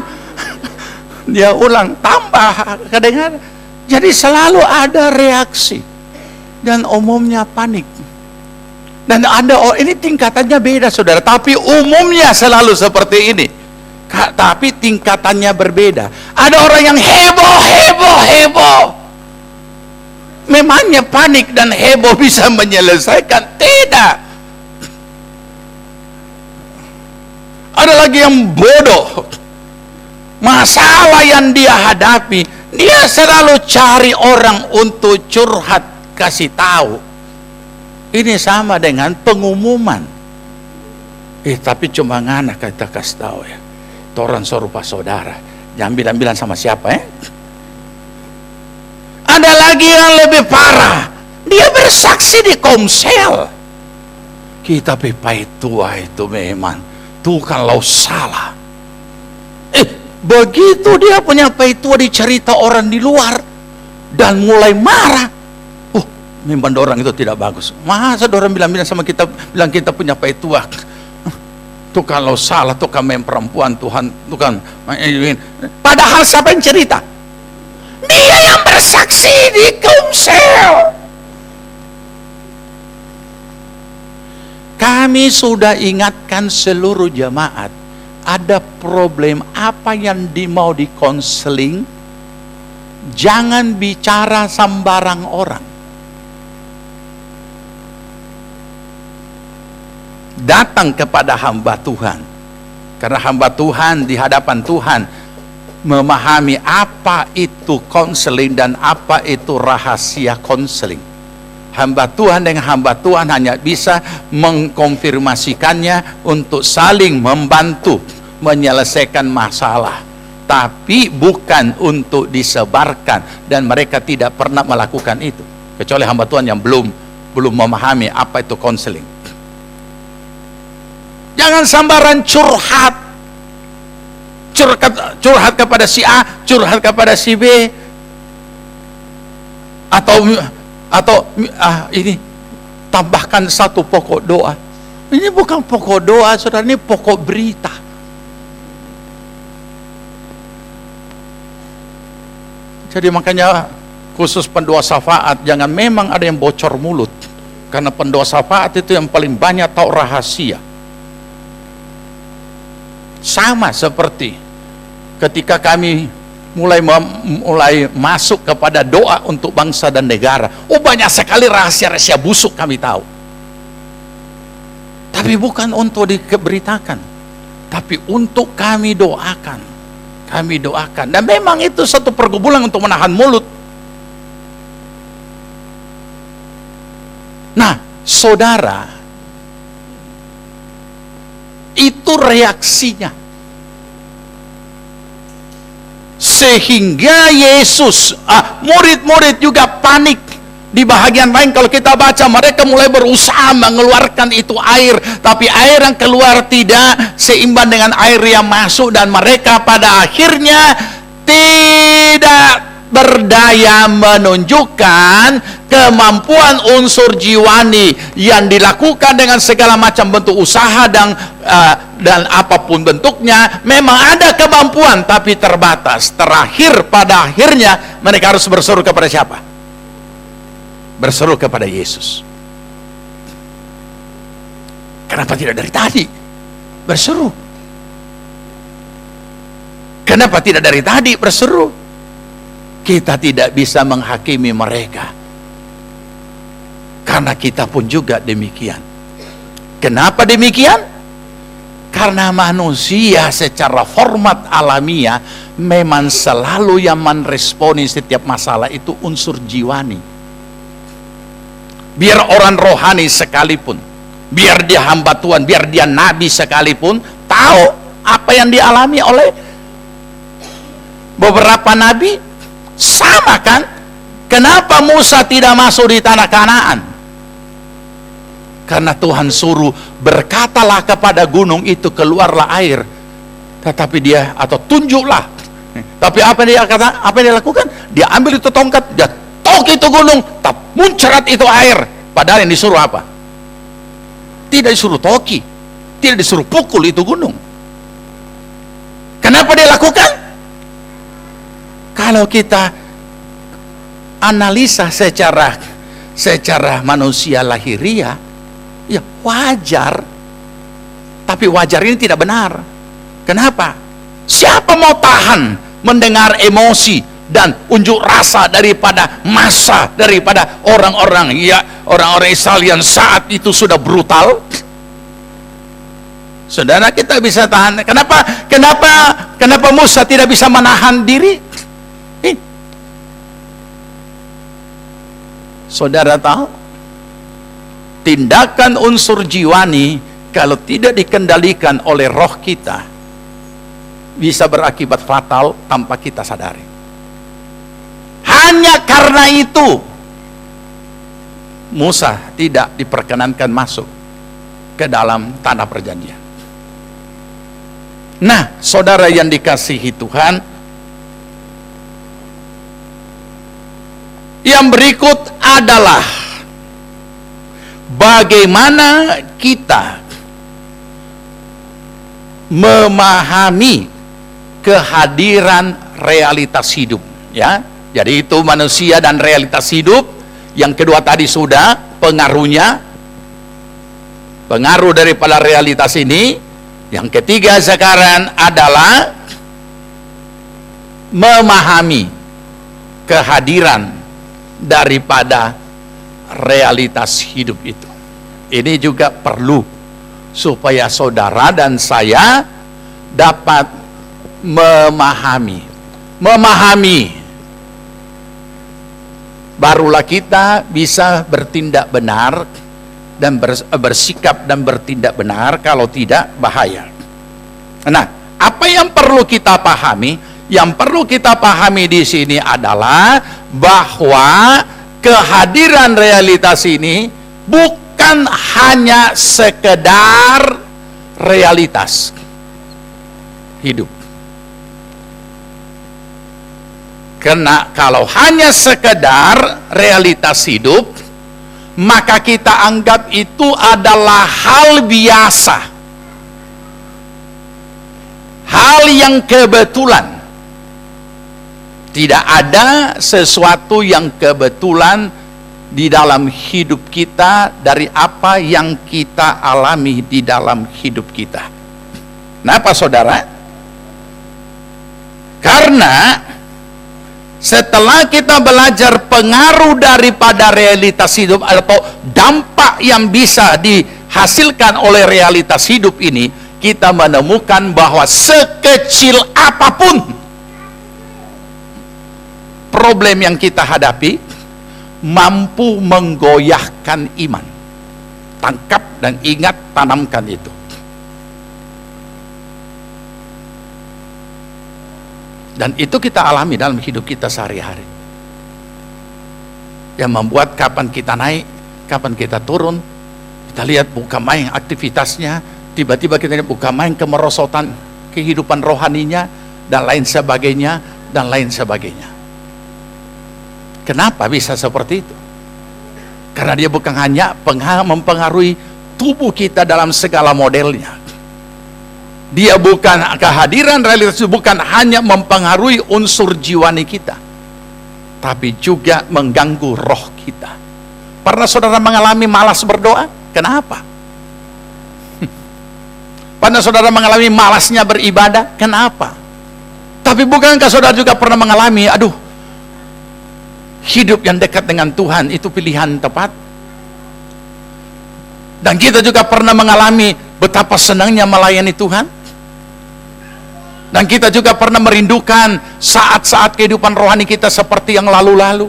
Dia ulang, tambah, kadang-kadang. Jadi selalu ada reaksi. Dan umumnya panik. Dan ada, ini tingkatannya beda saudara, tapi umumnya selalu seperti ini. Tapi tingkatannya berbeda. Ada orang yang heboh. Memangnya panik dan heboh bisa menyelesaikan? Tidak. Ada lagi yang bodoh. Masalah yang dia hadapi, dia selalu cari orang untuk curhat, kasih tahu. Ini sama dengan pengumuman. Tapi cuma ngana kita kasih tahu ya. Toran serupa saudara. Jangan bilang-bilang sama siapa ya. Ada lagi yang lebih parah. Dia bersaksi di komsel. Kita pipai tua itu memang. Tuh kalau salah. Begitu dia punya tua dicerita orang di luar. Dan mulai marah. Memang orang itu tidak bagus. Masa orang bilang-bilang sama kita, bilang kita punya tua. Tuh kalau salah, tuh kan perempuan Tuhan, tuh kan. Padahal siapa yang cerita? Dia yang bersaksi di komsel. Kami sudah ingatkan seluruh jemaat, ada problem apa yang mau dikonseling, jangan bicara sembarang orang. Datang kepada hamba Tuhan, karena hamba Tuhan di hadapan Tuhan memahami apa itu konseling dan apa itu rahasia konseling. Hamba Tuhan dengan hamba Tuhan hanya bisa mengkonfirmasikannya untuk saling membantu menyelesaikan masalah, tapi bukan untuk disebarkan, dan mereka tidak pernah melakukan itu kecuali hamba Tuhan yang belum memahami apa itu konseling. Jangan sambaran curhat kepada si A, curhat kepada si B, atau ini tambahkan satu pokok doa. Ini bukan pokok doa saudara, ini pokok berita. Jadi makanya khusus pendoa syafaat, jangan memang ada yang bocor mulut, karena pendoa syafaat itu yang paling banyak tahu rahasia. Sama seperti ketika kami mulai masuk kepada doa untuk bangsa dan negara. Banyak sekali rahasia-rahasia busuk kami tahu. Tapi bukan untuk diberitakan, tapi untuk kami doakan. Kami doakan. Dan memang itu satu pergumulan untuk menahan mulut. Nah, saudara, itu reaksinya. Sehingga Yesus, murid-murid juga panik. Di bahagian lain kalau kita baca, mereka mulai berusaha mengeluarkan itu air, tapi air yang keluar tidak seimbang dengan air yang masuk, dan mereka pada akhirnya tidak berdaya menunjukkan kemampuan unsur jiwani yang dilakukan dengan segala macam bentuk usaha dan apapun bentuknya. Memang ada kemampuan tapi terbatas. Terakhir pada akhirnya mereka harus berseru kepada siapa? Berseru kepada Yesus. Kenapa tidak dari tadi berseru? Kenapa tidak dari tadi berseru? Kita tidak bisa menghakimi mereka, karena kita pun juga demikian. Kenapa demikian? Karena manusia secara format alamiah memang selalu yang meresponi setiap masalah itu unsur jiwani. Biar orang rohani sekalipun, biar dia hamba Tuhan, biar dia nabi sekalipun, tahu apa yang dialami oleh beberapa nabi. Sama kan? Kenapa Musa tidak masuk di tanah Kanaan? Karena Tuhan suruh, berkatalah kepada gunung itu, keluarlah air. Tetapi dia, atau tunjuklah. Tapi apa yang dia lakukan? Dia ambil itu tongkat, dia tok itu gunung, tak muncrat itu air. Padahal yang disuruh apa? Tidak disuruh toki, tidak disuruh pukul itu gunung. Kenapa dia lakukan? Kalau kita analisa secara manusia lahiriah, ya wajar. Tapi wajar ini tidak benar. Kenapa? Siapa mau tahan mendengar emosi dan unjuk rasa daripada massa, daripada orang-orang Israel yang saat itu sudah brutal? Saudara, kita bisa tahan. Kenapa Musa tidak bisa menahan diri? Saudara tahu, tindakan unsur jiwani kalau tidak dikendalikan oleh roh kita bisa berakibat fatal tanpa kita sadari. Hanya karena itu Musa tidak diperkenankan masuk ke dalam tanah perjanjian. Nah, saudara yang dikasihi Tuhan, yang berikut adalah bagaimana kita memahami kehadiran realitas hidup, ya. Jadi itu manusia dan realitas hidup. Yang kedua tadi sudah pengaruh daripada realitas ini. Yang ketiga sekarang adalah memahami kehadiran daripada realitas hidup itu. Ini juga perlu supaya saudara dan saya dapat memahami. Barulah kita bisa bertindak benar dan bersikap dan bertindak benar. Kalau tidak, bahaya. Nah, apa yang perlu kita pahami? Yang perlu kita pahami di sini adalah bahwa kehadiran realitas ini bukan hanya sekedar realitas hidup. Karena kalau hanya sekedar realitas hidup, maka kita anggap itu adalah hal biasa, hal yang kebetulan. Tidak ada sesuatu yang kebetulan di dalam hidup kita dari apa yang kita alami di dalam hidup kita. Kenapa, saudara? Karena setelah kita belajar pengaruh daripada realitas hidup atau dampak yang bisa dihasilkan oleh realitas hidup ini, kita menemukan bahwa sekecil apapun problem yang kita hadapi mampu menggoyahkan iman. Tangkap dan ingat, tanamkan itu. Dan itu kita alami dalam hidup kita sehari-hari. Yang membuat kapan kita naik, kapan kita turun. Kita lihat buka main aktivitasnya, tiba-tiba kita lihat buka main kemerosotan kehidupan rohaninya, dan lain sebagainya, dan lain sebagainya. Kenapa bisa seperti itu? Karena dia bukan hanya mempengaruhi tubuh kita dalam segala modelnya. Dia bukan, kehadiran realitas itu bukan hanya mempengaruhi unsur jiwani kita, tapi juga mengganggu roh kita. Pernah saudara mengalami malas berdoa? Kenapa? Pernah saudara mengalami malasnya beribadah? Kenapa? Tapi bukankah saudara juga pernah mengalami, hidup yang dekat dengan Tuhan itu pilihan tepat? Dan kita juga pernah mengalami betapa senangnya melayani Tuhan. Dan kita juga pernah merindukan saat-saat kehidupan rohani kita seperti yang lalu-lalu.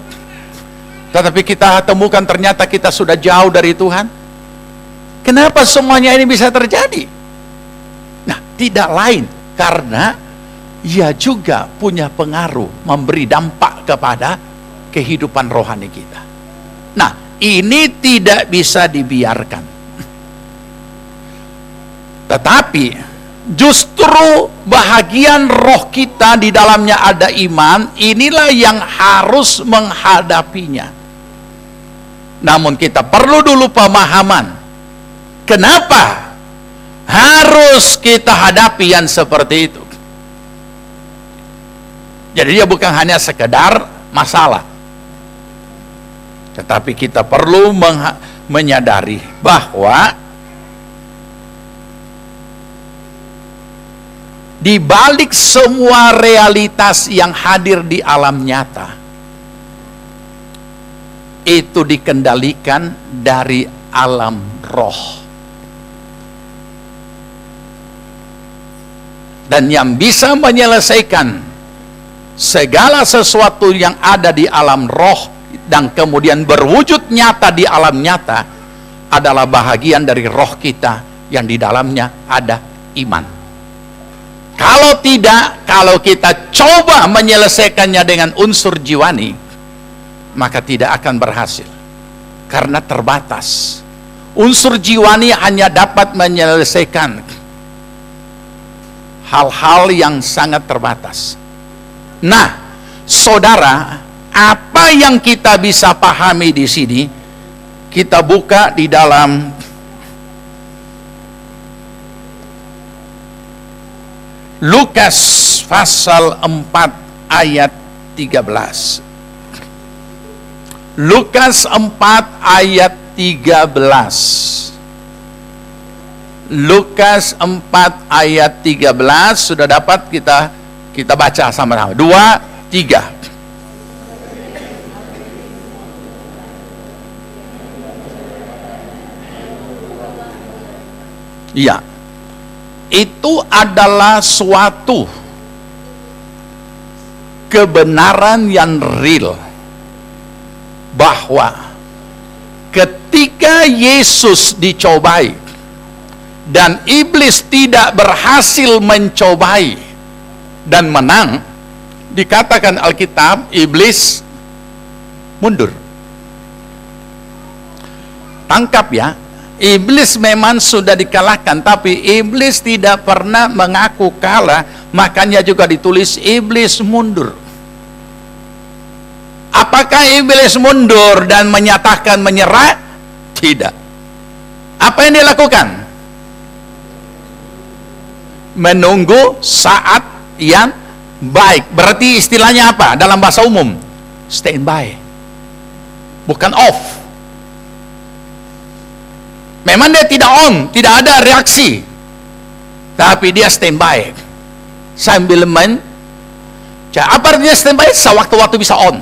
Tetapi kita temukan ternyata kita sudah jauh dari Tuhan. Kenapa semuanya ini bisa terjadi? Nah, tidak lain karena ia juga punya pengaruh, memberi dampak kepada kehidupan rohani kita. Nah, ini tidak bisa dibiarkan. Tetapi justru bahagian roh kita di dalamnya ada iman, inilah yang harus menghadapinya. Namun kita perlu dulu pemahaman. Kenapa harus kita hadapi yang seperti itu? Jadi dia bukan hanya sekedar masalah. Tetapi kita perlu menyadari bahwa di balik semua realitas yang hadir di alam nyata, itu dikendalikan dari alam roh. Dan yang bisa menyelesaikan segala sesuatu yang ada di alam roh dan kemudian berwujud nyata di alam nyata adalah bahagian dari roh kita yang di dalamnya ada iman. Kalau tidak, kalau kita coba menyelesaikannya dengan unsur jiwani, maka tidak akan berhasil. Karena terbatas. Unsur jiwani hanya dapat menyelesaikan hal-hal yang sangat terbatas. Nah, saudara, apa yang kita bisa pahami di sini, kita buka di dalam Lukas pasal 4 ayat 13. Lukas 4 ayat 13. Lukas 4 ayat 13 sudah dapat kita baca sama-sama. 2, 3. Iya. Itu adalah suatu kebenaran yang real bahwa ketika Yesus dicobai dan iblis tidak berhasil mencobai dan menang, dikatakan Alkitab iblis mundur. Tangkap ya. Iblis memang sudah dikalahkan, tapi iblis tidak pernah mengaku kalah, makanya juga ditulis iblis mundur. Apakah iblis mundur dan menyatakan menyerah? Tidak. Apa yang dia lakukan? Menunggu saat yang baik. Berarti istilahnya apa dalam bahasa umum? Standby. Bukan off. Memang dia tidak on, tidak ada reaksi, tapi dia standby sambil apa artinya standby? Sewaktu-waktu bisa on,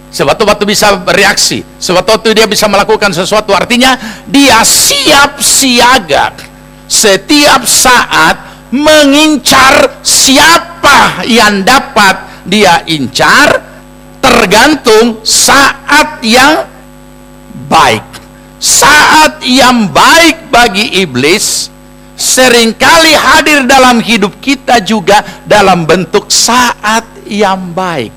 sewaktu-waktu bisa bereaksi, sewaktu-waktu dia bisa melakukan sesuatu. Artinya dia siap siaga setiap saat mengincar siapa yang dapat dia incar, tergantung saat yang baik. Saat yang baik bagi iblis, seringkali hadir dalam hidup kita juga dalam bentuk saat yang baik.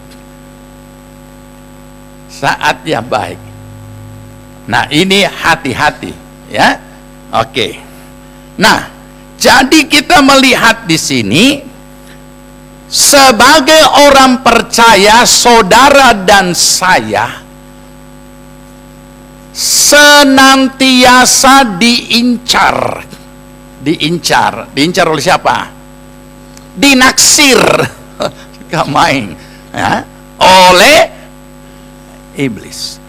Saat yang baik. Nah, ini hati-hati, ya. Oke. Nah, jadi kita melihat di sini sebagai orang percaya, saudara dan saya senantiasa diincar oleh siapa? Dinaksir, gak main, ya, oleh iblis.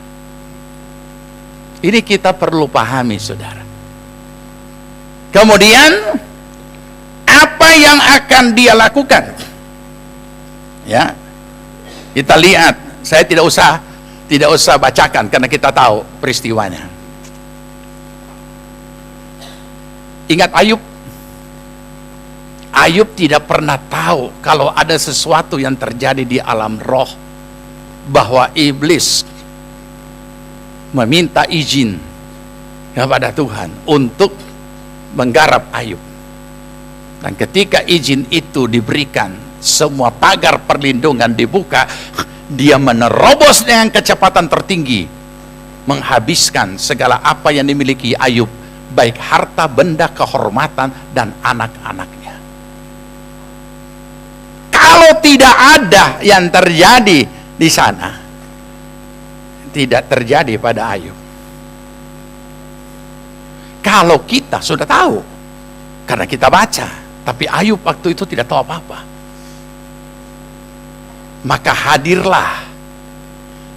Ini kita perlu pahami, saudara. Kemudian apa yang akan dia lakukan? Ya, kita lihat. Saya tidak usah bacakan karena kita tahu peristiwanya. Ingat Ayub. Ayub tidak pernah tahu kalau ada sesuatu yang terjadi di alam roh, bahwa iblis meminta izin kepada Tuhan untuk menggarap Ayub. Dan ketika izin itu diberikan, semua pagar perlindungan dibuka, dia menerobos dengan kecepatan tertinggi, menghabiskan segala apa yang dimiliki Ayub, baik harta, benda, kehormatan, dan anak-anaknya. Kalau tidak ada yang terjadi di sana, tidak terjadi pada Ayub. Kalau kita sudah tahu, karena kita baca, tapi Ayub waktu itu tidak tahu apa-apa. Maka hadirlah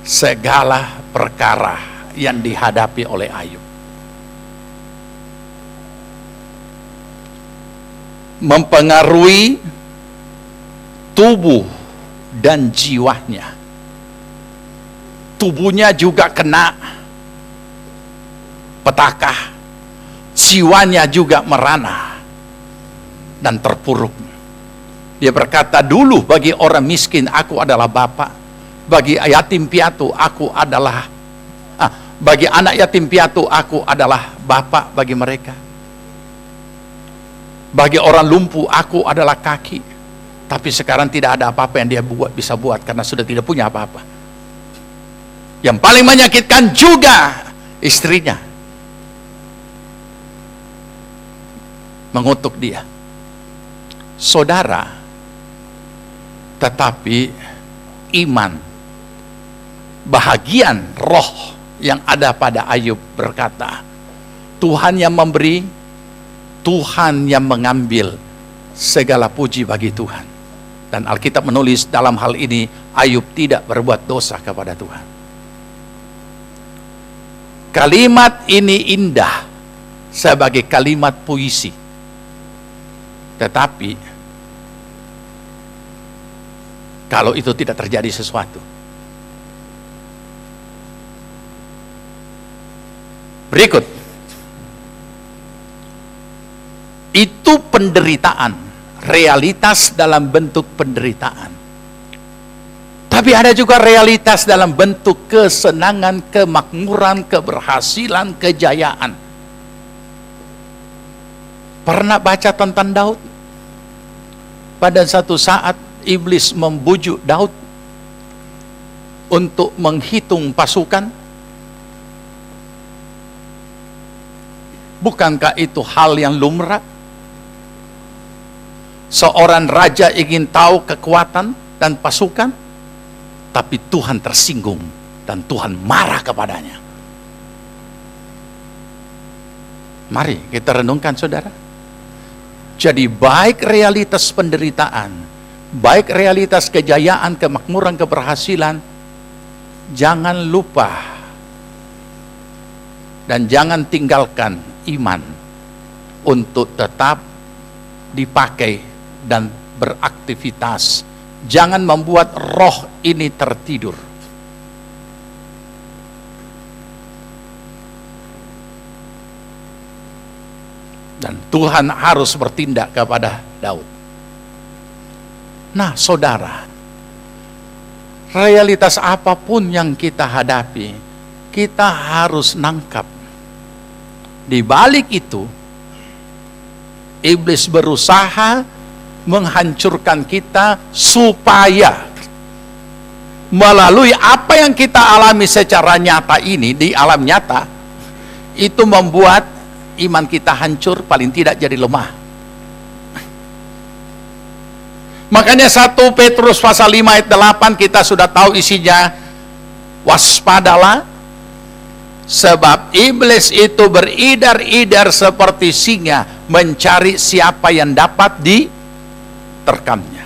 segala perkara yang dihadapi oleh Ayub. Mempengaruhi tubuh dan jiwanya. Tubuhnya juga kena petaka, jiwanya juga merana dan terpuruk. Dia berkata, dulu bagi orang miskin aku adalah bapak, bagi yatim piatu aku adalah bagi anak yatim piatu aku adalah bapak bagi mereka, bagi orang lumpuh aku adalah kaki. Tapi sekarang tidak ada apa-apa yang dia bisa buat karena sudah tidak punya apa-apa. Yang paling menyakitkan juga istrinya mengutuk dia. Saudara, tetapi iman, bahagian roh yang ada pada Ayub berkata, Tuhan yang memberi, Tuhan yang mengambil, segala puji bagi Tuhan. Dan Alkitab menulis dalam hal ini, Ayub tidak berbuat dosa kepada Tuhan. Kalimat ini indah sebagai kalimat puisi. Tetapi kalau itu tidak terjadi sesuatu, berikut itu penderitaan, realitas dalam bentuk penderitaan. Tapi ada juga realitas dalam bentuk kesenangan, kemakmuran, keberhasilan, kejayaan. Pernah baca tentang Daud? Pada satu saat iblis membujuk Daud untuk menghitung pasukan. Bukankah itu hal yang lumrah? Seorang raja ingin tahu kekuatan dan pasukan, tapi Tuhan tersinggung dan Tuhan marah kepadanya. Mari kita renungkan, saudara. Jadi baik realitas penderitaan, baik realitas kejayaan, kemakmuran, keberhasilan, jangan lupa dan jangan tinggalkan iman untuk tetap dipakai dan beraktivitas. Jangan membuat roh ini tertidur. Dan Tuhan harus bertindak kepada Daud. Nah, saudara, realitas apapun yang kita hadapi, kita harus nangkap. Di balik itu, Iblis berusaha menghancurkan kita supaya melalui apa yang kita alami secara nyata ini di alam nyata, itu membuat iman kita hancur, paling tidak jadi lemah. Makanya 1 Petrus pasal 5 ayat 8 kita sudah tahu isinya, waspadalah, sebab iblis itu beridar-idar seperti singa mencari siapa yang dapat diterkamnya.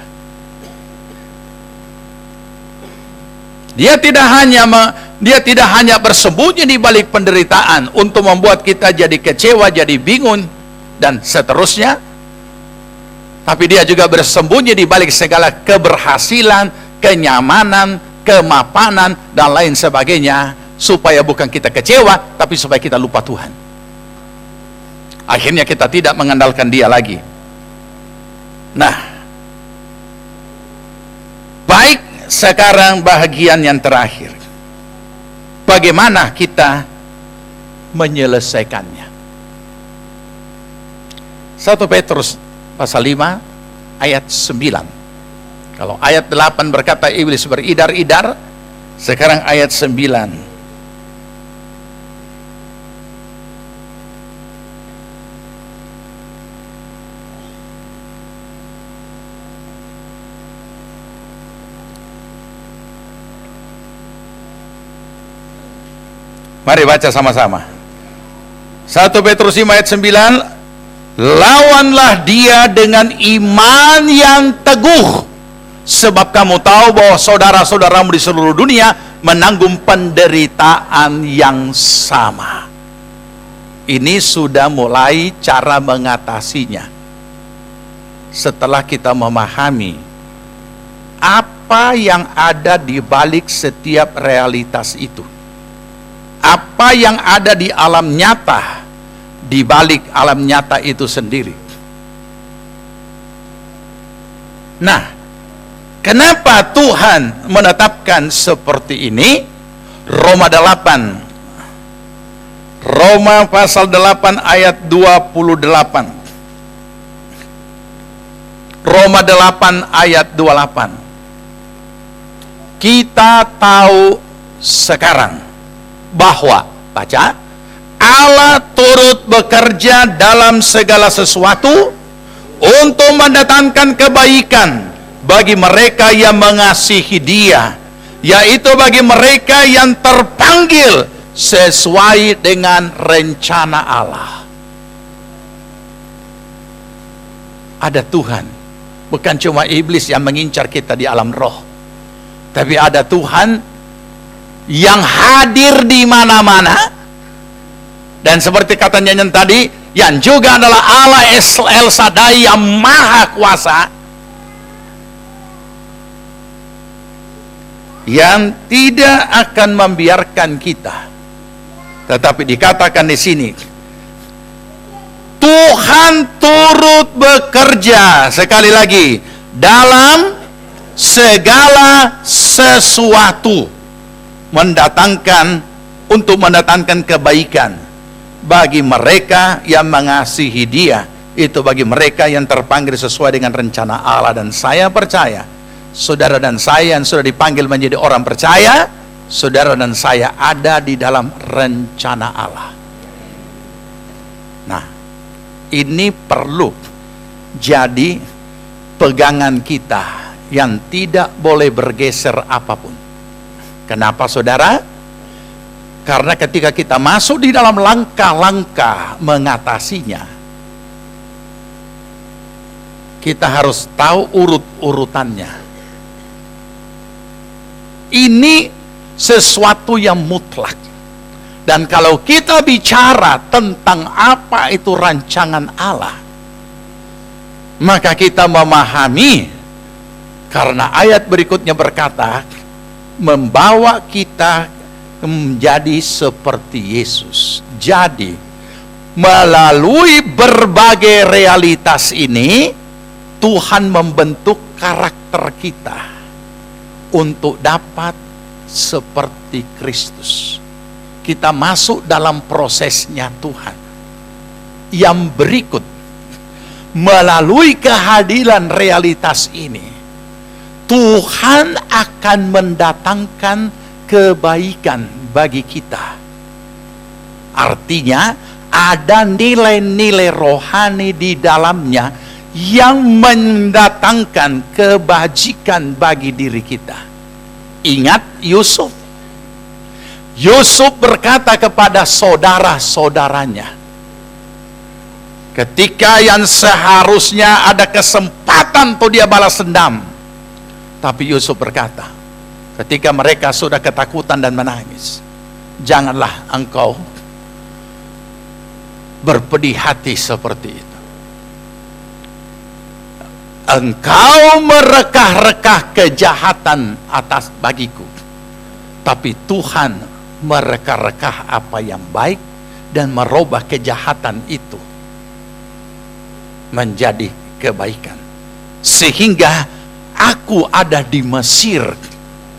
Dia tidak hanya bersembunyi di balik penderitaan untuk membuat kita jadi kecewa, jadi bingung dan seterusnya, tapi dia juga bersembunyi di balik segala keberhasilan, kenyamanan, kemapanan dan lain sebagainya, supaya bukan kita kecewa, tapi supaya kita lupa Tuhan. Akhirnya kita tidak mengandalkan dia lagi. Nah, baik, sekarang bahagian yang terakhir. Bagaimana kita menyelesaikannya? 1 Petrus pasal 5 ayat 9. Kalau ayat 8 berkata iblis beridar-idar, sekarang ayat 9. Mari baca sama-sama. 1 Petrus 5 ayat 9. Lawanlah dia dengan iman yang teguh, sebab kamu tahu bahwa saudara-saudaramu di seluruh dunia menanggung penderitaan yang sama. Ini sudah mulai cara mengatasinya. Setelah kita memahami apa yang ada di balik setiap realitas itu, apa yang ada di alam nyata, di balik alam nyata itu sendiri. Nah, kenapa Tuhan menetapkan seperti ini? Roma pasal 8 ayat 28. Roma 8 ayat 28. Kita tahu sekarang bahwa, baca, Allah turut bekerja dalam segala sesuatu untuk mendatangkan kebaikan bagi mereka yang mengasihi Dia, yaitu bagi mereka yang terpanggil sesuai dengan rencana Allah. Ada Tuhan, bukan cuma iblis yang mengincar kita di alam roh, tapi ada Tuhan yang hadir di mana-mana, dan seperti kata nyanyian tadi, yang juga adalah Allah El Shaddai yang maha kuasa, yang tidak akan membiarkan kita. Tetapi dikatakan di sini, Tuhan turut bekerja, sekali lagi, dalam segala sesuatu, untuk mendatangkan kebaikan bagi mereka yang mengasihi Dia, itu bagi mereka yang terpanggil sesuai dengan rencana Allah. Dan saya percaya, saudara dan saya yang sudah dipanggil menjadi orang percaya, saudara dan saya ada di dalam rencana Allah. Nah, ini perlu jadi pegangan kita yang tidak boleh bergeser apapun. Kenapa, saudara? Karena ketika kita masuk di dalam langkah-langkah mengatasinya, kita harus tahu urut-urutannya. Ini sesuatu yang mutlak. Dan kalau kita bicara tentang apa itu rancangan Allah, maka kita memahami, karena ayat berikutnya berkata, membawa kita menjadi seperti Yesus. Jadi, melalui berbagai realitas ini, Tuhan membentuk karakter kita untuk dapat seperti Kristus. Kita masuk dalam prosesnya Tuhan. Yang berikut, melalui kehadiran realitas ini, Tuhan akan mendatangkan kebaikan bagi kita. Artinya, ada nilai-nilai rohani di dalamnya yang mendatangkan kebajikan bagi diri kita. Ingat Yusuf. Yusuf berkata kepada saudara-saudaranya, ketika yang seharusnya ada kesempatan untuk dia balas dendam, tapi Yusuf berkata, ketika mereka sudah ketakutan dan menangis, janganlah engkau berpedih hati seperti itu. Engkau merekah-rekah kejahatan atas bagiku, tapi Tuhan mereka-rekah apa yang baik dan merubah kejahatan itu menjadi kebaikan, sehingga aku ada di Mesir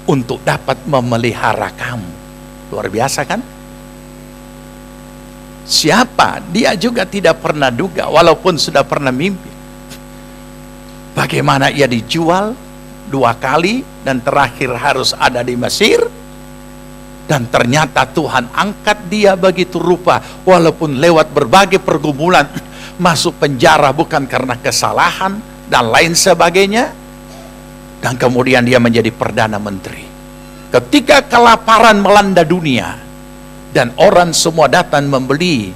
untuk dapat memelihara kamu. Luar biasa kan? Siapa? Dia juga tidak pernah duga, walaupun sudah pernah mimpi, bagaimana ia dijual 2 kali dan terakhir harus ada di Mesir. Dan ternyata Tuhan angkat dia begitu rupa, walaupun lewat berbagai pergumulan, masuk penjara bukan karena kesalahan dan lain sebagainya, dan kemudian dia menjadi Perdana Menteri. Ketika kelaparan melanda dunia dan orang semua datang membeli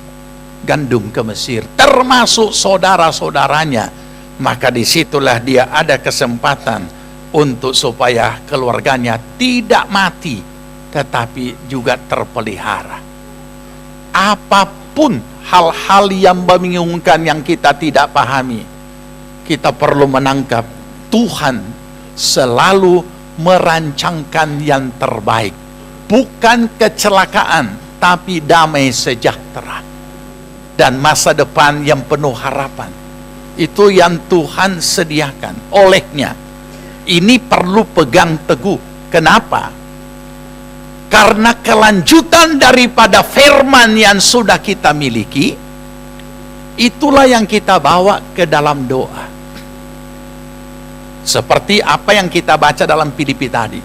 gandum ke Mesir, termasuk saudara-saudaranya, maka disitulah dia ada kesempatan untuk supaya keluarganya tidak mati, tetapi juga terpelihara. Apapun hal-hal yang membingungkan yang kita tidak pahami, kita perlu menangkap Tuhan selalu merancangkan yang terbaik. Bukan kecelakaan, tapi damai sejahtera dan masa depan yang penuh harapan. Itu yang Tuhan sediakan. Olehnya, ini perlu pegang teguh. Kenapa? Karena kelanjutan daripada firman yang sudah kita miliki, itulah yang kita bawa ke dalam doa. Seperti apa yang kita baca dalam Filipi tadi.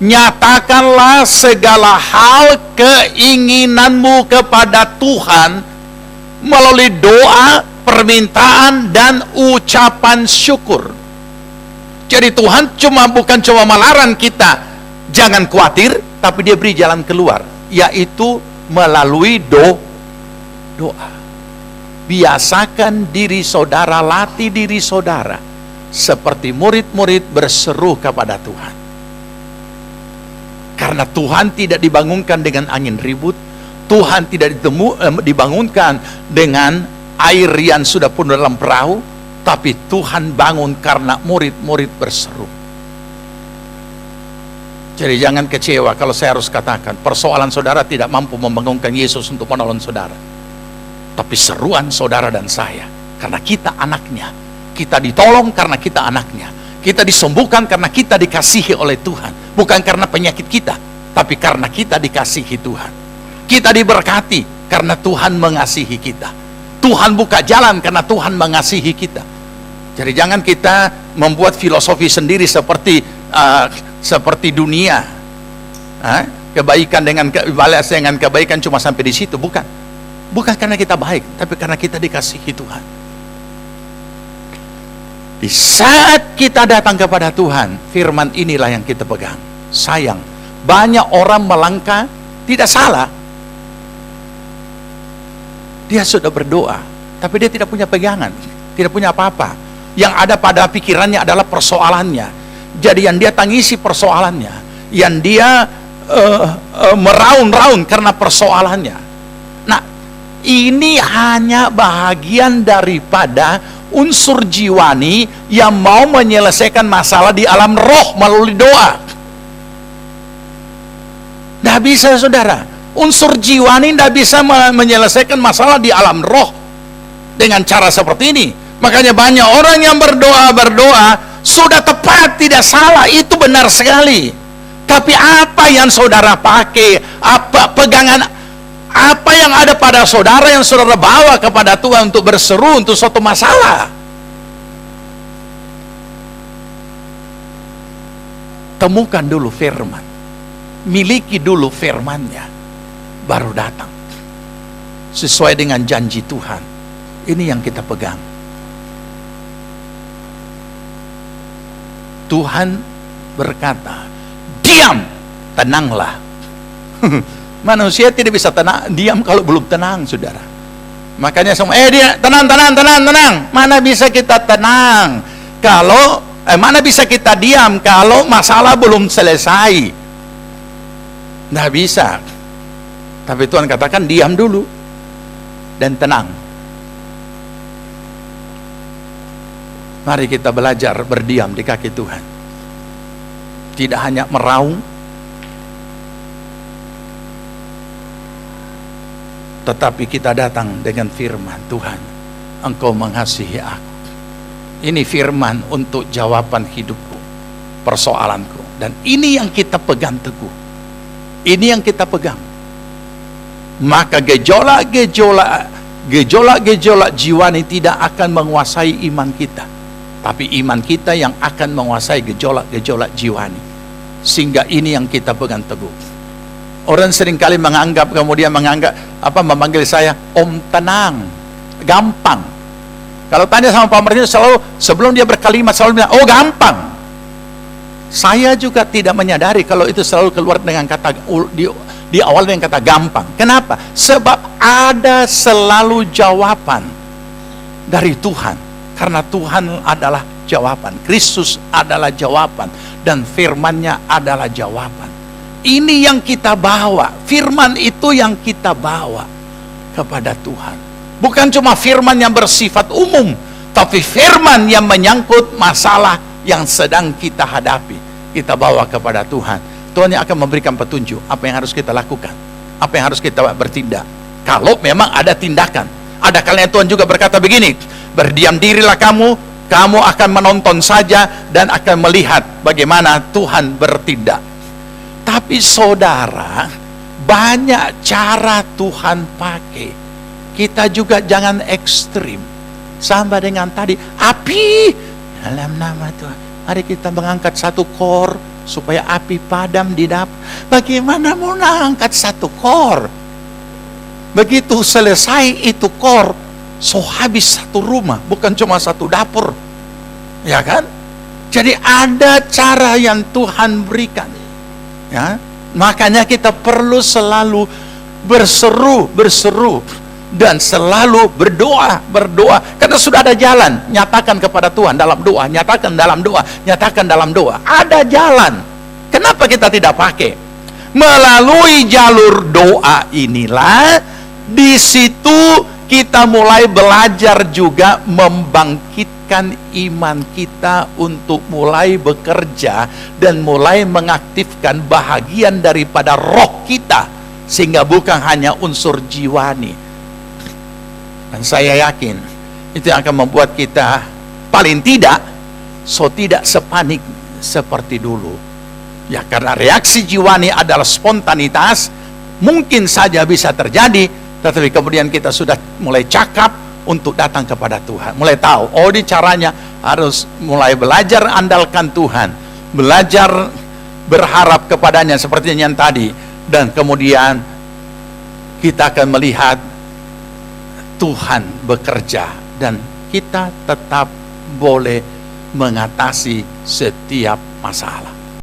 Nyatakanlah segala hal keinginanmu kepada Tuhan melalui doa, permintaan, dan ucapan syukur. Jadi Tuhan bukan cuma melarang kita jangan khawatir, tapi dia beri jalan keluar, yaitu melalui doa. Biasakan diri saudara, latih diri saudara seperti murid-murid berseru kepada Tuhan. Karena Tuhan tidak dibangunkan dengan angin ribut, Tuhan tidak dibangunkan dengan air yang sudah penuh dalam perahu, tapi Tuhan bangun karena murid-murid berseru. Jadi jangan kecewa kalau saya harus katakan persoalan saudara tidak mampu membangunkan Yesus untuk menolong saudara, tapi seruan saudara dan saya, karena kita anaknya. Kita ditolong karena kita anaknya. Kita disembuhkan karena kita dikasihi oleh Tuhan, bukan karena penyakit kita, tapi karena kita dikasihi Tuhan. Kita diberkati karena Tuhan mengasihi kita. Tuhan buka jalan karena Tuhan mengasihi kita. Jadi jangan kita membuat filosofi sendiri seperti dunia. Kebaikan dengan balas dengan kebaikan cuma sampai di situ, bukan. Bukan karena kita baik, tapi karena kita dikasihi Tuhan. Di saat kita datang kepada Tuhan, firman inilah yang kita pegang. Sayang, banyak orang melangkah, tidak salah. Dia sudah berdoa, tapi dia tidak punya pegangan, tidak punya apa-apa. Yang ada pada pikirannya adalah persoalannya. Jadi yang dia tangisi persoalannya, yang dia meraung-raung karena persoalannya. Nah, ini hanya bahagian daripada unsur jiwani yang mau menyelesaikan masalah di alam roh melalui doa. Tidak bisa, saudara. Unsur jiwani tidak bisa menyelesaikan masalah di alam roh dengan cara seperti ini. Makanya banyak orang yang berdoa sudah tepat, tidak salah, itu benar sekali. Tapi apa yang saudara pakai, apa pegangan, Apa yang ada pada saudara yang saudara bawa kepada Tuhan untuk berseru untuk suatu masalah? Temukan dulu firman, miliki dulu firman-Nya, baru datang sesuai dengan janji Tuhan. Ini yang kita pegang. Tuhan berkata, diam, tenanglah. Manusia tidak bisa diam kalau belum tenang, saudara. Makanya semua, dia tenang. Mana bisa kita tenang kalau mana bisa kita diam kalau masalah belum selesai? Nggak bisa. Tapi Tuhan katakan diam dulu dan tenang. Mari kita belajar berdiam di kaki Tuhan. Tidak hanya meraung, tetapi kita datang dengan firman, Tuhan, Engkau mengasihi aku. Ini firman untuk jawaban hidupku, persoalanku. Dan ini yang kita pegang teguh. Ini yang kita pegang. Maka gejolak jiwani tidak akan menguasai iman kita. Tapi iman kita yang akan menguasai gejolak jiwani. Sehingga ini yang kita pegang teguh. Orang seringkali memanggil saya Om Tenang, gampang. Kalau tanya sama Pak Martin, selalu sebelum dia berkalimat selalu bilang, oh gampang. Saya juga tidak menyadari kalau itu selalu keluar dengan kata di awal dengan kata gampang. Kenapa? Sebab ada selalu jawaban dari Tuhan. Karena Tuhan adalah jawaban, Kristus adalah jawaban, dan firman-Nya adalah jawaban. Ini yang kita bawa, firman itu yang kita bawa kepada Tuhan. Bukan cuma firman yang bersifat umum, tapi firman yang menyangkut masalah yang sedang kita hadapi. Kita bawa kepada Tuhan. Tuhan yang akan memberikan petunjuk apa yang harus kita lakukan, apa yang harus kita bertindak. Kalau memang ada tindakan. Ada kalanya Tuhan juga berkata begini, berdiam dirilah kamu akan menonton saja dan akan melihat bagaimana Tuhan bertindak. Tapi saudara, banyak cara Tuhan pakai. Kita juga jangan ekstrim. Sama dengan tadi, api dalam nama Tuhan. Mari kita mengangkat satu kor supaya api padam di dapur. Bagaimana mau mengangkat satu kor? Begitu selesai itu kor, so habis satu rumah, bukan cuma satu dapur. Ya kan? Jadi ada cara yang Tuhan berikan. Ya, makanya kita perlu selalu berseru dan selalu berdoa karena sudah ada jalan. Nyatakan kepada Tuhan dalam doa, nyatakan dalam doa. Ada jalan. Kenapa kita tidak pakai? Melalui jalur doa inilah, di situ kita mulai belajar juga membangkitkan iman kita untuk mulai bekerja dan mulai mengaktifkan bahagian daripada roh kita, sehingga bukan hanya unsur jiwani. Dan saya yakin itu yang akan membuat kita paling tidak tidak sepanik seperti dulu. Ya, karena reaksi jiwani adalah spontanitas, mungkin saja bisa terjadi, tetapi kemudian kita sudah mulai cakap untuk datang kepada Tuhan, mulai tahu, oh ini caranya, harus mulai belajar andalkan Tuhan, belajar berharap kepadanya seperti yang tadi, dan kemudian kita akan melihat Tuhan bekerja dan kita tetap boleh mengatasi setiap masalah.